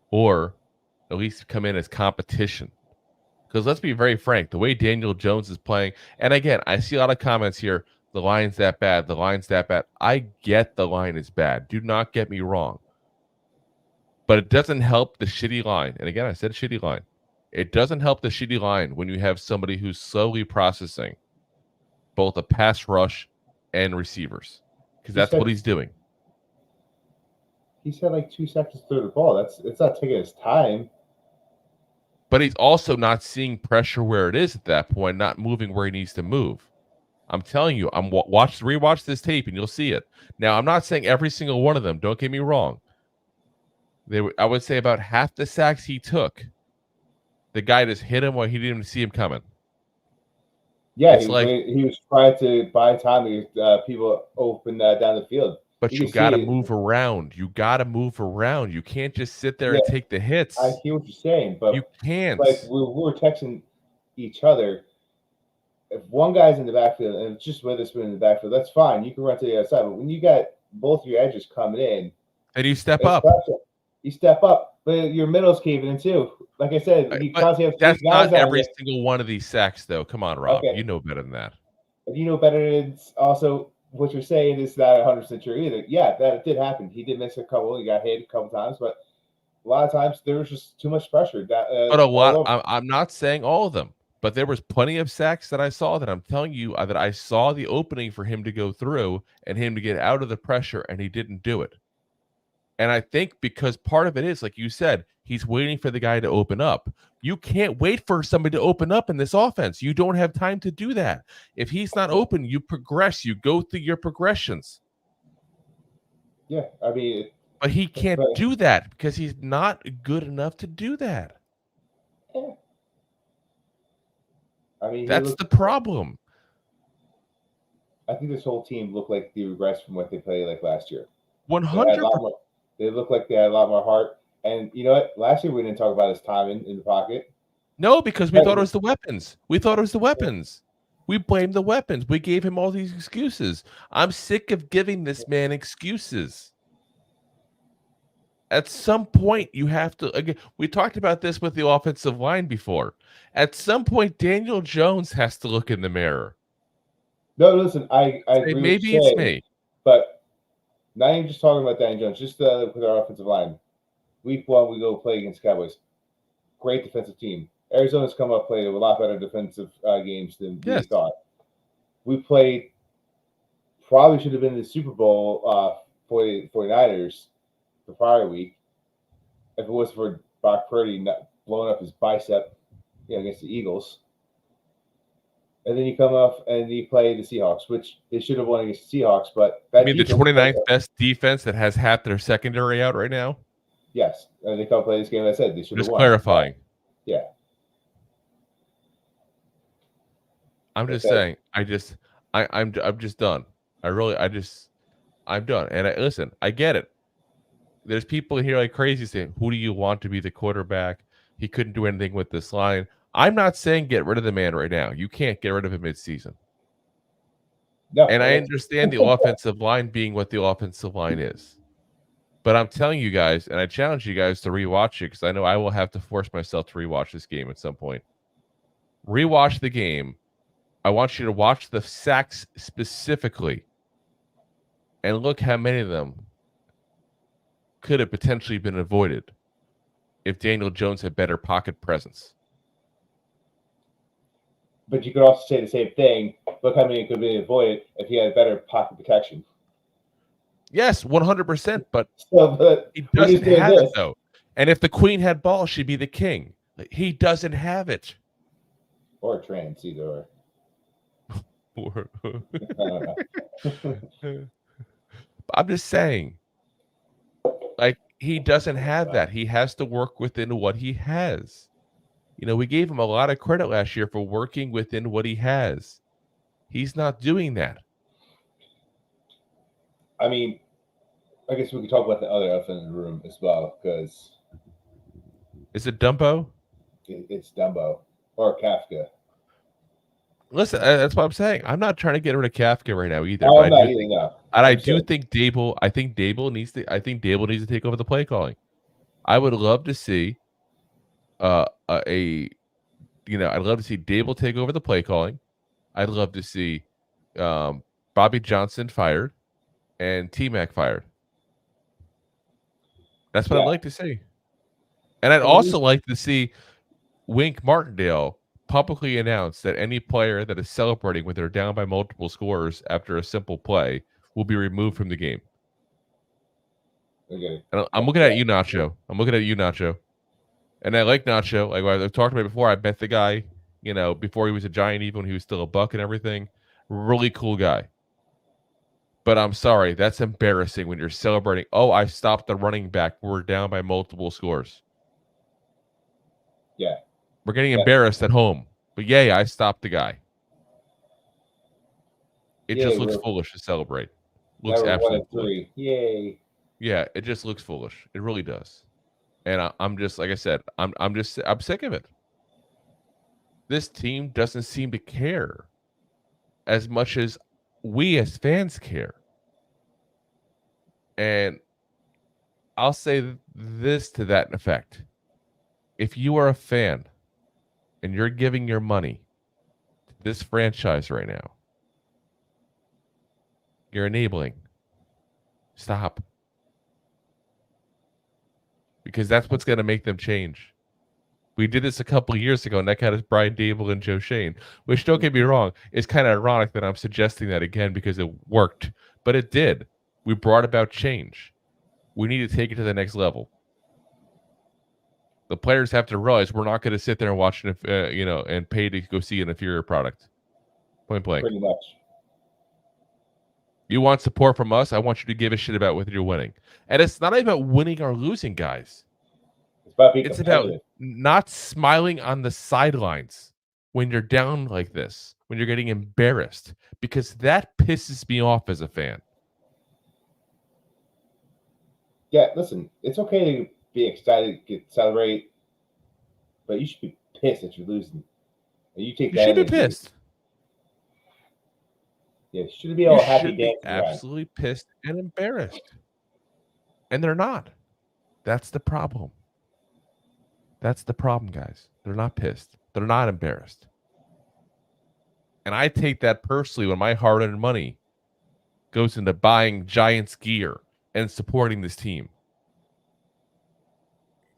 or at least come in as competition. Because let's be very frank, the way Daniel Jones is playing, and again, I see a lot of comments here, the line's that bad, the line's that bad. I get the line is bad. Do not get me wrong. But it doesn't help the shitty line. And again, I said shitty line. It doesn't help the shitty line when you have somebody who's slowly processing both a pass rush and receivers, because that's what he's doing. He's had like 2 seconds to throw the ball. It's not taking his time. But he's also not seeing pressure where it is at that point, not moving where he needs to move. I'm telling you, rewatch this tape and you'll see it. Now, I'm not saying every single one of them. Don't get me wrong. I would say about half the sacks he took, the guy just hit him while he didn't even see him coming. Yeah, he was trying to buy time to get people open down the field. But you got to move around. You got to move around. You can't just sit there and take the hits. I hear what you're saying, but you can't. Like we were texting each other. If one guy's in the backfield and it's just Witherspoon in the backfield, that's fine. You can run to the other side. But when you got both your edges coming in, and you step up, but your middle's caving in too. Like I said, you constantly have that's not every single one of these sacks, though. Come on, Rob. Okay. You know better than that. And you know better than also what you're saying is not 100% true either. Yeah, that did happen. He did miss a couple. He got hit a couple times, but a lot of times there was just too much pressure. But a lot. I'm not saying all of them, but there was plenty of sacks that I saw that I'm telling you that I saw the opening for him to go through and him to get out of the pressure, and he didn't do it. And I think because part of it is, like you said, he's waiting for the guy to open up. You can't wait for somebody to open up in this offense. You don't have time to do that. If he's not open, you progress. You go through your progressions. Yeah, I mean... But he can't do that because he's not good enough to do that. Yeah. I mean... That's the problem. I think this whole team looked like they regressed from what they played like last year. 100%. They looked like they had a lot more heart. And you know what? Last year we didn't talk about his time in the pocket. No, because we thought it was the weapons. We thought it was the weapons. We blamed the weapons. We gave him all these excuses. I'm sick of giving this man excuses. At some point, you have to. Again, we talked about this with the offensive line before. At some point, Daniel Jones has to look in the mirror. No, listen, I agree. Maybe it's me, but. Not even just talking about Daniel Jones, just with our offensive line. Week 1, we go play against Cowboys. Great defensive team. Arizona's come up played a lot better defensive games than we thought. We played, probably should have been in the Super Bowl for the 49ers the prior week. If it was for Brock Purdy not blowing up his bicep against the Eagles. And then you come off and you play the Seahawks, which they should have won against the Seahawks. But I mean, the 29th best defense that has half their secondary out right now? Yes. And they come play this game. I said they should have won. Just clarifying. Yeah. I'm just saying. I'm just done. I'm done. And listen, I get it. There's people here like crazy saying, who do you want to be the quarterback? He couldn't do anything with this line. I'm not saying get rid of the man right now. You can't get rid of him mid-season. No, and I understand the offensive line being what the offensive line is. But I'm telling you guys, and I challenge you guys to rewatch it because I know I will have to force myself to rewatch this game at some point. Rewatch the game. I want you to watch the sacks specifically and look how many of them could have potentially been avoided if Daniel Jones had better pocket presence. But you could also say the same thing. Look how many could be avoided if he had better pocket protection. Yes, 100%. But he doesn't have it, though. And if the queen had balls, she'd be the king. He doesn't have it. Or trans, either or. I'm just saying. Like, he doesn't have that. He has to work within what he has. You know, we gave him a lot of credit last year for working within what he has. He's not doing that. I mean, I guess we could talk about the other elephant in the room as well, because... Is it Dumbo? It's Dumbo. Or Kafka. Listen, that's what I'm saying. I'm not trying to get rid of Kafka right now either. No, I'm not either, no. And I do think Dable. I think Dable needs to take over the play calling. I would love to see I'd love to see Dable take over the play calling. I'd love to see Bobby Johnson fired and T-Mac fired. That's what I'd like to see. And I'd also like to see Wink Martindale publicly announced that any player that is celebrating when they're down by multiple scores after a simple play will be removed from the game. Okay. And I'm looking at you, Nacho. And I like Nacho. Like I've talked about before, I met the guy, before he was a Giant, even when he was still a Buck and everything. Really cool guy. But I'm sorry, that's embarrassing when you're celebrating. Oh, I stopped the running back. We're down by multiple scores. Yeah. We're getting embarrassed at home. But yay, I stopped the guy. It just looks foolish to celebrate. Looks absolutely foolish. Yay. Yeah, it just looks foolish. It really does. And I'm just, like I said, I'm sick of it. This team doesn't seem to care as much as we as fans care. And I'll say this to that effect. If you are a fan and you're giving your money to this franchise right now, you're enabling. Stop. Because that's what's going to make them change. We did this a couple of years ago, and that got us Brian Dable and Joe Shane, which, don't get me wrong, is kind of ironic that I'm suggesting that again because it worked. But it did. We brought about change. We need to take it to the next level. The players have to realize we're not going to sit there and watch, and pay to go see an inferior product. Point blank. Pretty much. You want support from us? I want you to give a shit about whether you're winning. And it's not about winning or losing, guys. It's about not smiling on the sidelines when you're down like this, when you're getting embarrassed, because that pisses me off as a fan. Yeah, listen, it's okay to be excited, celebrate, but you should be pissed that you're losing. And you should be pissed. Yeah, should be all happy dancing. Absolutely pissed and embarrassed. And they're not. That's the problem. That's the problem, guys. They're not pissed. They're not embarrassed. And I take that personally when my hard-earned money goes into buying Giants gear and supporting this team.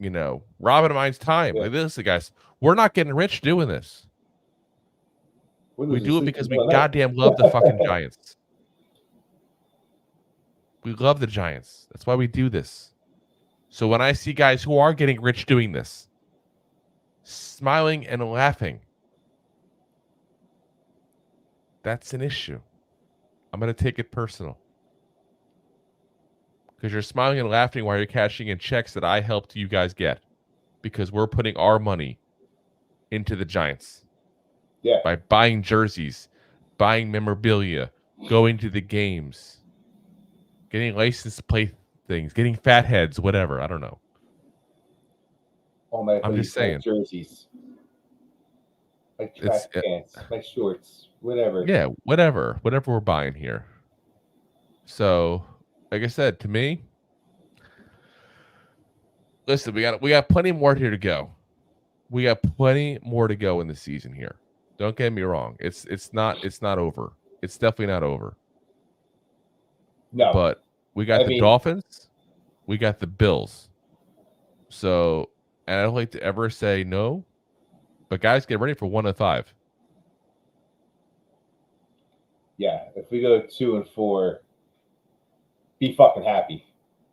Robbing mine's time. Like this, guys. We're not getting rich doing this. We do it because we goddamn love the fucking Giants. We love the Giants. That's why we do this. So when I see guys who are getting rich doing this, smiling and laughing, that's an issue. I'm going to take it personal. Because you're smiling and laughing while you're cashing in checks that I helped you guys get. Because we're putting our money into the Giants. Yeah. By buying jerseys, buying memorabilia, going to the games, getting license plate things, getting fat heads, whatever. I don't know. I'm just saying. Jerseys. Like track pants, like shorts, whatever. Yeah, whatever we're buying here. So, like I said, to me, listen, we got plenty more here to go. We got plenty more to go in the season here. Don't get me wrong. It's not over. It's definitely not over. No. But we got the Dolphins. We got the Bills. So, and I don't like to ever say no, but guys, get ready for 1 of 5. Yeah, if we go 2 and 4, be fucking happy.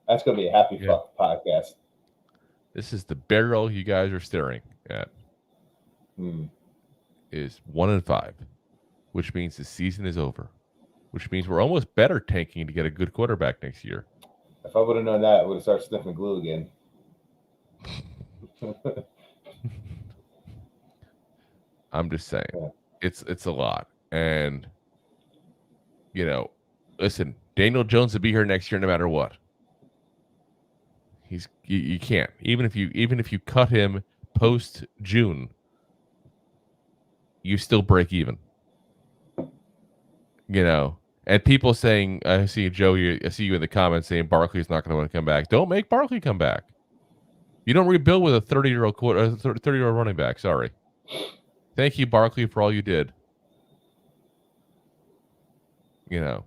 That's gonna be a happy fuck podcast. This is the barrel you guys are staring at. Is 1 and 5, which means the season is over, which means we're almost better tanking to get a good quarterback next year. If I would have known that, I would have started sniffing glue again. I'm just saying, it's a lot, and listen, Daniel Jones will be here next year no matter what. You can't even if you cut him post June. You still break even, and people saying, I see Joe, I see you in the comments saying Barkley's not going to want to come back. Don't make Barkley come back. You don't rebuild with a 30-year-old running back. Sorry. Thank you, Barkley, for all you did. Yeah.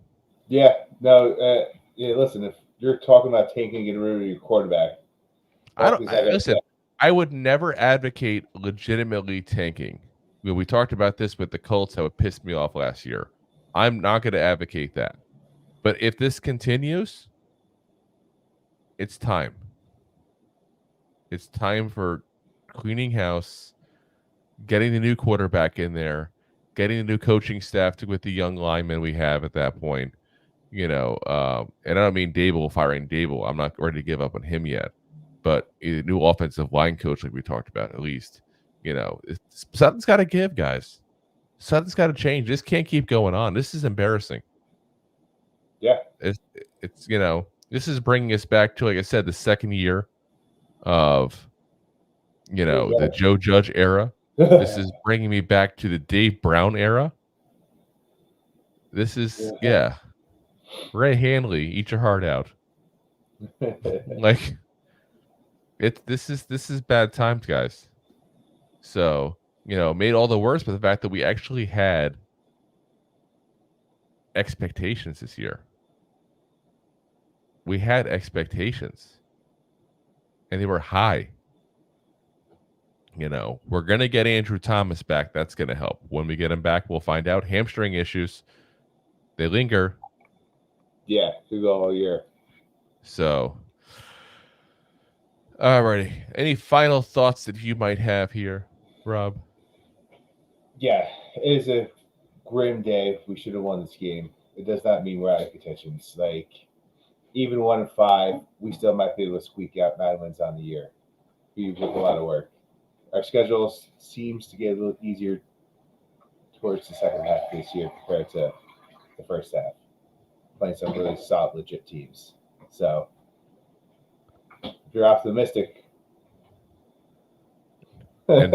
No. Listen, if you're talking about tanking and getting rid of your quarterback, listen. I would never advocate legitimately tanking. We talked about this with the Colts, how it pissed me off last year. I'm not going to advocate that. But if this continues, it's time. It's time for cleaning house, getting the new quarterback in there, getting the new coaching staff with the young linemen we have at that point. And I don't mean firing Dable. I'm not ready to give up on him yet. But a new offensive line coach, like we talked about, at least, something's got to give, guys. Something's got to change. This can't keep going on. This is embarrassing. Yeah. It's this is bringing us back to, like I said, the second year of, the Joe Judge era. This is bringing me back to the Dave Brown era. This is, Ray Handley, eat your heart out. Like, this is bad times, guys. So, made all the worse by the fact that we actually had expectations this year. We had expectations, and they were high. We're going to get Andrew Thomas back. That's going to help. When we get him back, we'll find out. Hamstring issues, they linger. Yeah, through the whole year. So, alrighty. Any final thoughts that you might have here, Rob? Yeah, it is a grim day. We should have won this game. It does not mean we're out of contention. It's like, even 1-5, we still might be able to squeak out 9 wins on the year. With a lot of work. Our schedule seems to get a little easier towards the second half of this year compared to the first half. Playing some really solid, legit teams. So, if you're optimistic. And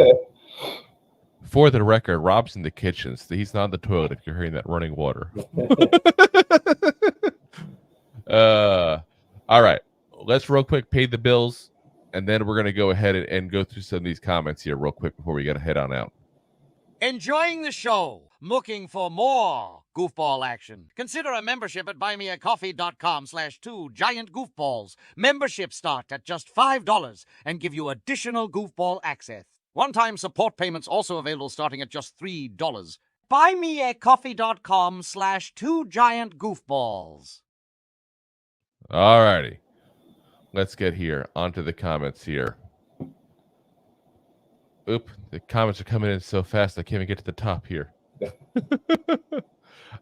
for the record, Rob's in the kitchen. So he's not in the toilet if you're hearing that running water. All right. Let's real quick pay the bills, and then we're going to go ahead and go through some of these comments here real quick before we get to head on out. Enjoying the show? Looking for more goofball action? Consider a membership at buymeacoffee.com/2giantgoofballs. Memberships start at just $5 and give you additional goofball access. One-time support payments also available starting at just $3. Buymeacoffee.com/2giantgoofballs. All righty. Let's get here onto the comments here. Oop, the comments are coming in so fast I can't even get to the top here.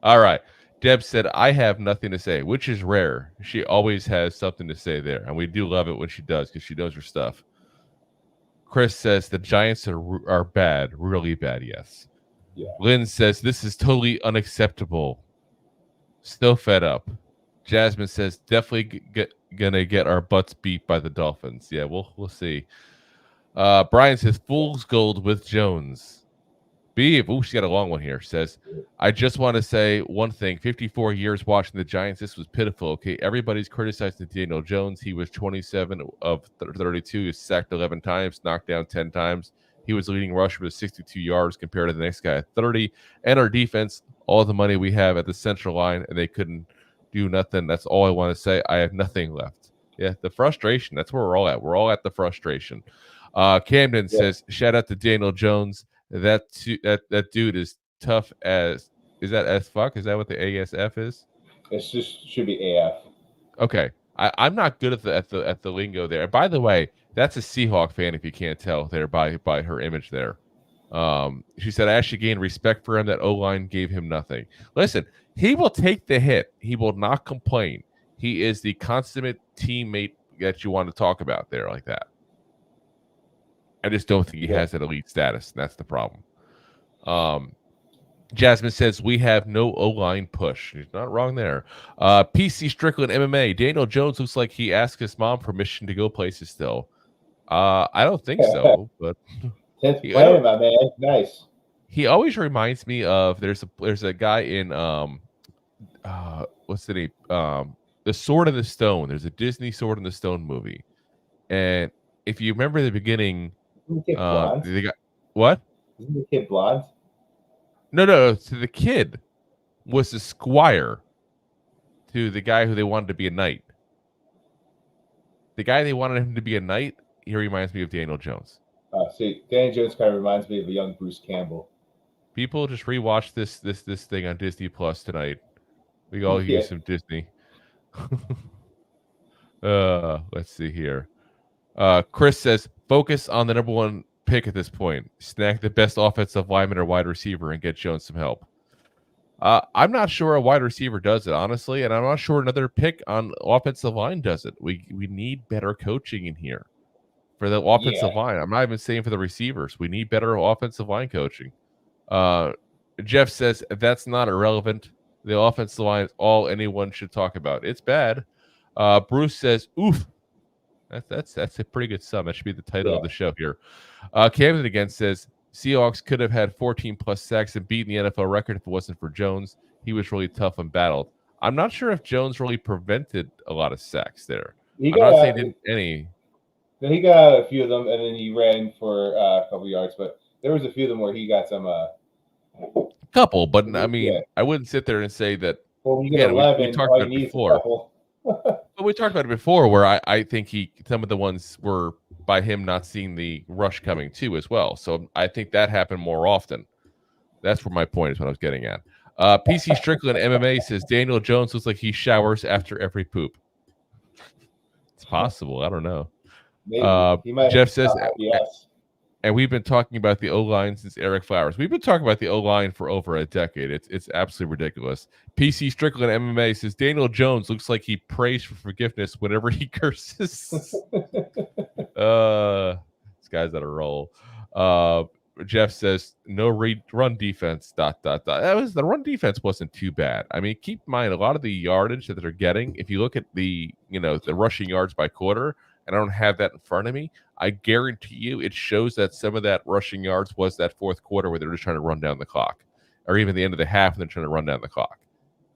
All right. Deb said, I have nothing to say, which is rare. She always has something to say there, and we do love it when she does because she knows her stuff. Chris says, the Giants are bad, really bad, yes. Yeah. Lynn says, this is totally unacceptable. Still fed up. Jasmine says, definitely gonna get our butts beat by the Dolphins. Yeah, we'll see. Brian says, fool's gold with Jones. Beeve, she got a long one here, says, I just want to say one thing. 54 years watching the Giants, this was pitiful. Okay, everybody's criticizing Daniel Jones. He was 27 of 32. He was sacked 11 times, knocked down 10 times. He was leading rusher with 62 yards compared to the next guy at 30. And our defense, all the money we have at the central line, and they couldn't do nothing. That's all I want to say. I have nothing left. Yeah, the frustration. That's where we're all at. We're all at the frustration. Camden says, shout out to Daniel Jones. That dude is tough as. Is that as fuck? Is that what the ASF is? It's just should be AF. Okay, I'm not good at the lingo there. By the way, that's a Seahawk fan if you can't tell there by her image there. She said I actually gained respect for him. That O-line gave him nothing. Listen, he will take the hit. He will not complain. He is the consummate teammate that you want to talk about there like that. I just don't think he has that elite status, and that's the problem. Jasmine says, we have no O-line push. She's not wrong there. PC Strickland MMA. Daniel Jones looks like he asked his mom permission to go places still. I don't think so, but Tenth player, my man. Nice. He always reminds me of there's a guy in what's the name? The Sword in the Stone. There's a Disney Sword in the Stone movie. And if you remember the beginning, they got what? Isn't the kid blonde? No. So the kid was the squire to the guy who they wanted to be a knight. The guy they wanted him to be a knight, he reminds me of Daniel Jones. See, Danny Jones kind of reminds me of a young Bruce Campbell. People just rewatch this thing on Disney Plus tonight. We all Yeah. use some Disney. Let's see here. Chris says, focus on the number one pick at this point. Snag the best offensive lineman or wide receiver and get Jones some help. I'm not sure a wide receiver does it, honestly, and I'm not sure another pick on offensive line does it. We need better coaching in here for the offensive line. I'm not even saying for the receivers. We need better offensive line coaching. Jeff says that's not irrelevant. The offensive line is all anyone should talk about. It's bad. Bruce says, oof. That's a pretty good sum. That should be the title of the show here. Camden again says, Seahawks could have had 14 plus sacks and beaten the NFL record if it wasn't for Jones. He was really tough and battled. I'm not sure if Jones really prevented a lot of sacks there. I'm not saying he didn't any. He got a few of them, and then he ran for a couple yards. But there was a few of them where he got some. Couple, but I mean, I wouldn't sit there and say that. Well, when you get 11, we talked about it before. But we talked about it before, where I think some of the ones were by him not seeing the rush coming too as well. So I think that happened more often. That's where my point is what I was getting at. PC Strickland MMA says Daniel Jones looks like he showers after every poop. It's possible. I don't know. Maybe. Jeff says, yes. And we've been talking about the O-line since Eric Flowers. We've been talking about the O-line for over a decade. It's absolutely ridiculous. PC Strickland MMA says Daniel Jones looks like he prays for forgiveness whenever he curses. This guy's on a roll. Jeff says no run defense. ... The run defense wasn't too bad. I mean, keep in mind a lot of the yardage that they're getting. If you look at the rushing yards by quarter, and I don't have that in front of me, I guarantee you it shows that some of that rushing yards was that fourth quarter where they're just trying to run down the clock, or even the end of the half and they're trying to run down the clock.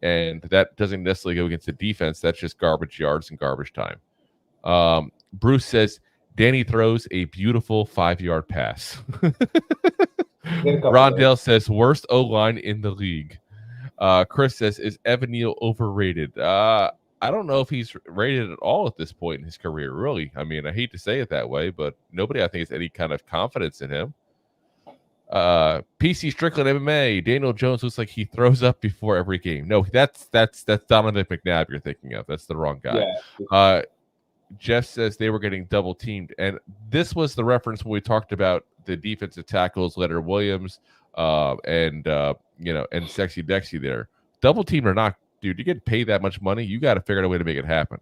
And that doesn't necessarily go against the defense. That's just garbage yards and garbage time. Bruce says Danny throws a beautiful 5-yard pass. Rondell says worst O-line in the league. Chris says, is Evan Neal overrated? I don't know if he's rated at all at this point in his career, really. I mean, I hate to say it that way, but nobody, I think, has any kind of confidence in him. PC Strickland MMA, Daniel Jones looks like he throws up before every game. No, that's Donovan McNabb you're thinking of. That's the wrong guy. Yeah. Jeff says they were getting double teamed, and this was the reference when we talked about the defensive tackles, Leonard Williams, and Sexy Dexy there. Double team or not, dude, you get paid that much money, you got to figure out a way to make it happen.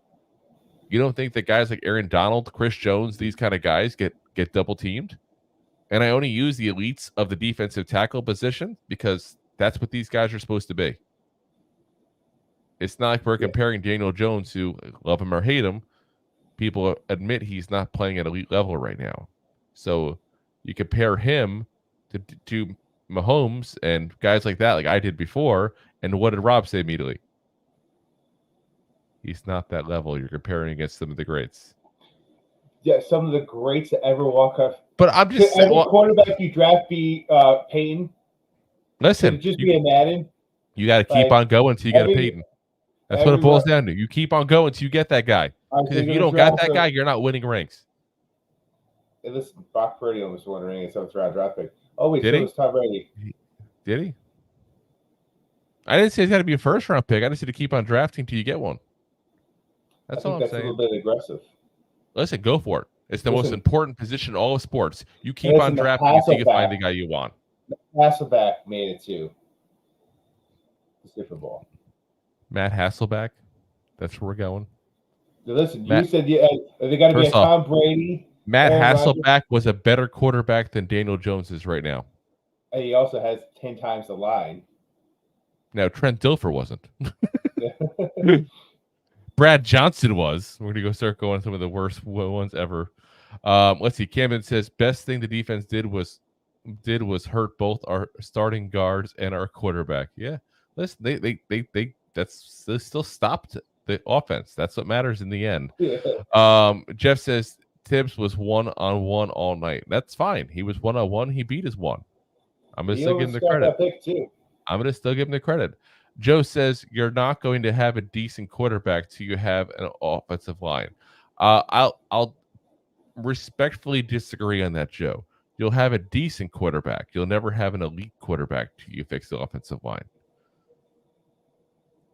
You don't think that guys like Aaron Donald, Chris Jones, these kind of guys get double teamed? And I only use the elites of the defensive tackle position because that's what these guys are supposed to be. It's not like we're comparing Daniel Jones, who, love him or hate him, people admit he's not playing at elite level right now. So you compare him to Mahomes and guys like that, like I did before, and what did Rob say immediately? He's not that level. You're comparing against some of the greats. Yeah, some of the greats that ever walk off. But I'm just saying, every quarterback you draft be Peyton. Listen, just be a Madden. You got to keep on going until you get a Peyton. That's what it boils down to. You keep on going until you get that guy. Because if you don't got that guy, you're not winning ranks. Hey, listen, Brock Purdy almost won a ring in 7th round draft pick. Oh, wait, so it was Tom Brady. Did he? I didn't say it's got to be a first-round pick. I just said to keep on drafting until you get one. That's all I'm saying. That's a little bit aggressive. Listen, go for it. It's the most important position in all of sports. You keep on drafting until you find the guy you want. Hasselbeck made it to the Super Bowl. Matt Hasselbeck? That's where we're going. Now listen, you said they got to be a Tom Brady. Matt Hasselbeck was a better quarterback than Daniel Jones is right now. And he also has 10 times the line. Now, Trent Dilfer wasn't. Brad Johnson was. We're going to go start going some of the worst ones ever. Let's see. Camden says, best thing the defense did was hurt both our starting guards and our quarterback. Yeah. Listen, they still stopped the offense. That's what matters in the end. Yeah. Jeff says Tibbs was 1-on-1 all night. That's fine. He was 1-on-1. He beat his one. I'm going to still give him the credit. I'm going to still give him the credit. Joe says you're not going to have a decent quarterback till you have an offensive line. I'll respectfully disagree on that, Joe. You'll have a decent quarterback. You'll never have an elite quarterback till you fix the offensive line.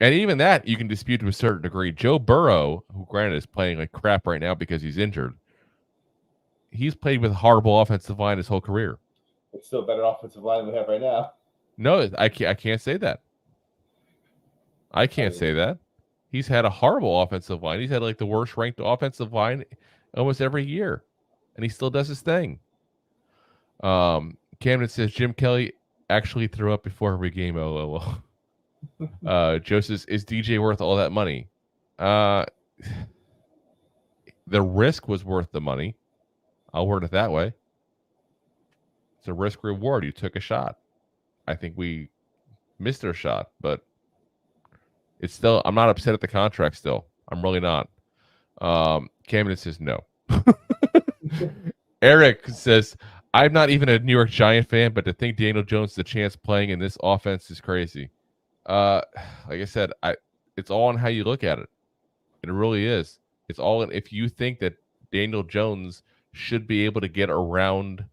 And even that you can dispute to a certain degree. Joe Burrow, who granted is playing like crap right now because he's injured, he's played with a horrible offensive line his whole career. It's still a better offensive line than we have right now. No, I can't say that. I can't say that. He's had a horrible offensive line. He's had like the worst ranked offensive line almost every year, and he still does his thing. Camden says Jim Kelly actually threw up before every game. Oh. Joe says, is DJ worth all that money? The risk was worth the money. I'll word it that way. It's a risk reward. You took a shot. I think we missed our shot, but it's still, I'm not upset at the contract still. I'm really not. Camden says no. Eric says, I'm not even a New York Giant fan, but to think Daniel Jones has a chance playing in this offense is crazy. Like I said, it's all on how you look at it. It really is. It's all in, if you think that Daniel Jones should be able to get around,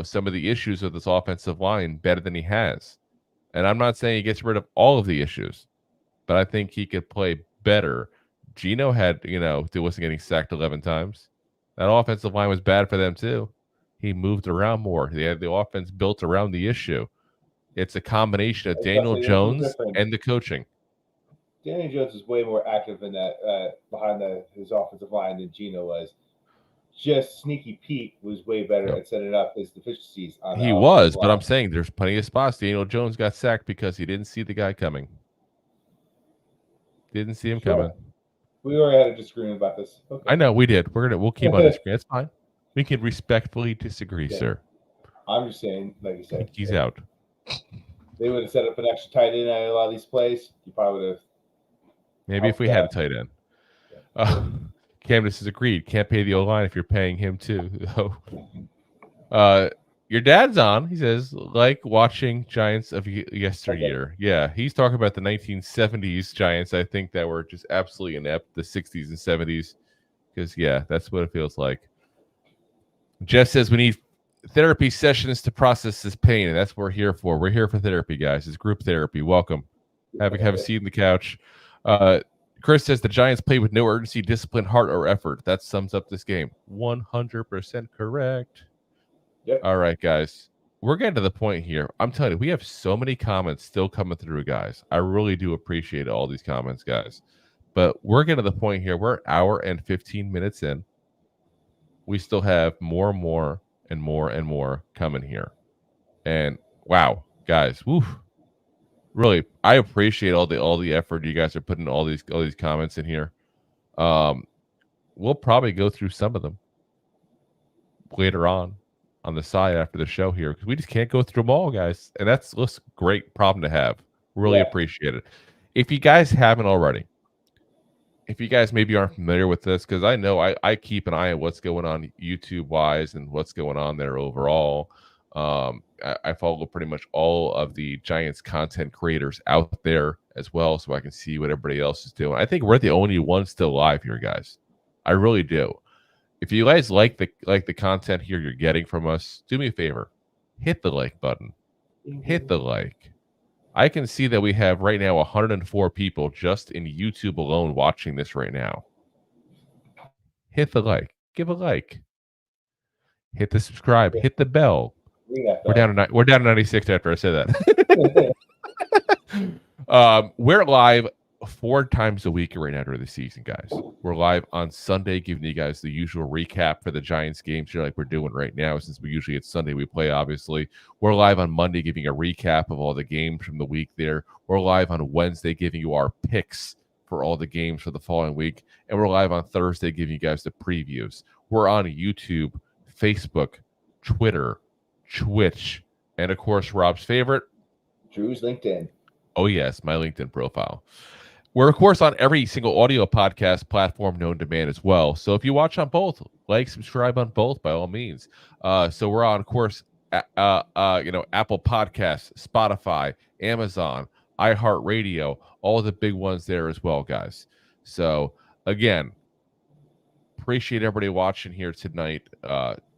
some of the issues with this offensive line better than he has. And I'm not saying he gets rid of all of the issues, but I think he could play better. Geno had, he wasn't getting sacked 11 times. That offensive line was bad for them too. He moved around more. They had the offense built around the issue. It's a combination of Daniel Jones and the coaching. Daniel Jones was way more active in that behind his offensive line than Geno was. Just Sneaky Pete was way better at setting up his deficiencies. He was, but I'm saying there's plenty of spots. Daniel Jones got sacked because he didn't see the guy coming. Didn't see him coming. We already had a disagreement about this. Okay. I know we did. We'll keep on disagreeing. That's fine. We can respectfully disagree, sir. I'm just saying, like you said, he's out. They would have set up an extra tight end on a lot of these plays. You probably would have. Maybe if we had a tight end. Candace has agreed. Can't pay the O-line if you're paying him too. Your dad's on. He says, like watching Giants of yesteryear. Okay. Yeah, he's talking about the 1970s Giants, I think, that were just absolutely inept, the 60s and 70s. Because, yeah, that's what it feels like. Jeff says we need therapy sessions to process this pain, and that's what we're here for. We're here for therapy, guys. It's group therapy. Welcome. Have a seat on the couch. Chris says the Giants play with no urgency, discipline, heart, or effort. That sums up this game. 100% correct. Yep. All right, guys. We're getting to the point here. I'm telling you, we have so many comments still coming through, guys. I really do appreciate all these comments, guys. But we're getting to the point here. We're an hour and 15 minutes in. We still have more and more and more and more coming here. And wow, guys, woo. Really, I appreciate all the effort you guys are putting all these comments in here. We'll probably go through some of them later on the side after the show here, because we just can't go through them all, guys. And that's a great problem to have. Really appreciate it. If you guys haven't already, if you guys maybe aren't familiar with this, because I know I keep an eye on what's going on YouTube-wise and what's going on there overall. I follow pretty much all of the Giants content creators out there as well, so I can see what everybody else is doing. I think we're the only ones still live here, guys. I really do. If you guys like the content here you're getting from us, do me a favor. Hit the like button. Hit the like. I can see that we have right now 104 people just in YouTube alone watching this right now. Hit the like. Give a like. Hit the subscribe. Hit the bell. We're down to 96 after I said that. We're live 4 times a week right now during the season, guys. We're live on Sunday, giving you guys the usual recap for the Giants games here, like we're doing right now. Since we usually it's Sunday we play, obviously. We're live on Monday, giving a recap of all the games from the week there. We're live on Wednesday, giving you our picks for all the games for the following week, and we're live on Thursday, giving you guys the previews. We're on YouTube, Facebook, Twitter, Twitch, and of course Rob's favorite, Drew's LinkedIn. Oh yes, my LinkedIn profile. We're of course on every single audio podcast platform known to man as well. So if you watch on both, like, subscribe on both by all means. So we're on, of course, Apple Podcasts, Spotify, Amazon, iHeartRadio, all the big ones there as well, guys. So again, appreciate everybody watching here tonight.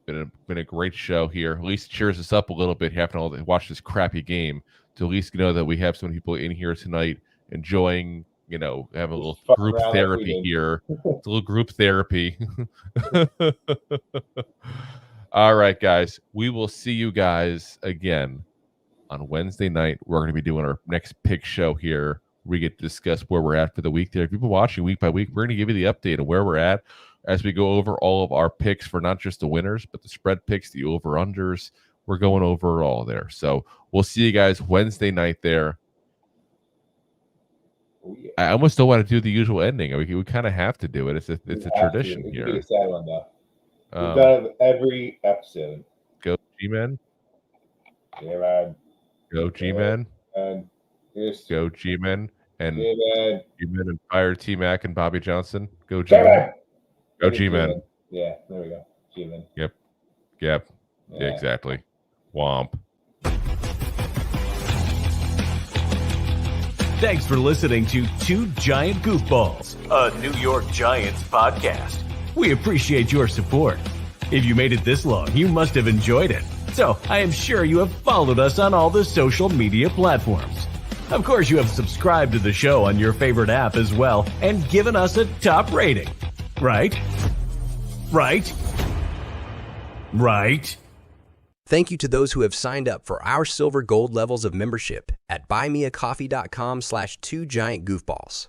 Been a great show here. At least cheers us up a little bit having to watch this crappy game, to at least know that we have some people in here tonight enjoying, having a little group therapy here. It's a little group therapy. All right, guys. We will see you guys again on Wednesday night. We're going to be doing our next pick show here. We get to discuss where we're at for the week there. If you've been watching week by week, we're going to give you the update of where we're at as we go over all of our picks for not just the winners, but the spread picks, the over-unders. We're going over all there. So we'll see you guys Wednesday night there. Oh, yeah. I almost don't want to do the usual ending. We kind of have to do it. It's a tradition here. It's a sad one, though. We've done it every episode. Go G-Men. Yeah, man. Go G-Men. Go G-Men. And G-Men. G-Men and fire T-Mac and Bobby Johnson. Go G-Men. Go G-Men. Yeah, there we go. G-Men. Yep. Yeah, exactly. Womp. Thanks for listening to Two Giant Goofballs, a New York Giants podcast. We appreciate your support. If you made it this long, you must have enjoyed it. So I am sure you have followed us on all the social media platforms. Of course, you have subscribed to the show on your favorite app as well and given us a top rating. Right? Right? Right? Thank you to those who have signed up for our silver gold levels of membership at buymeacoffee.com/2giantgoofballs.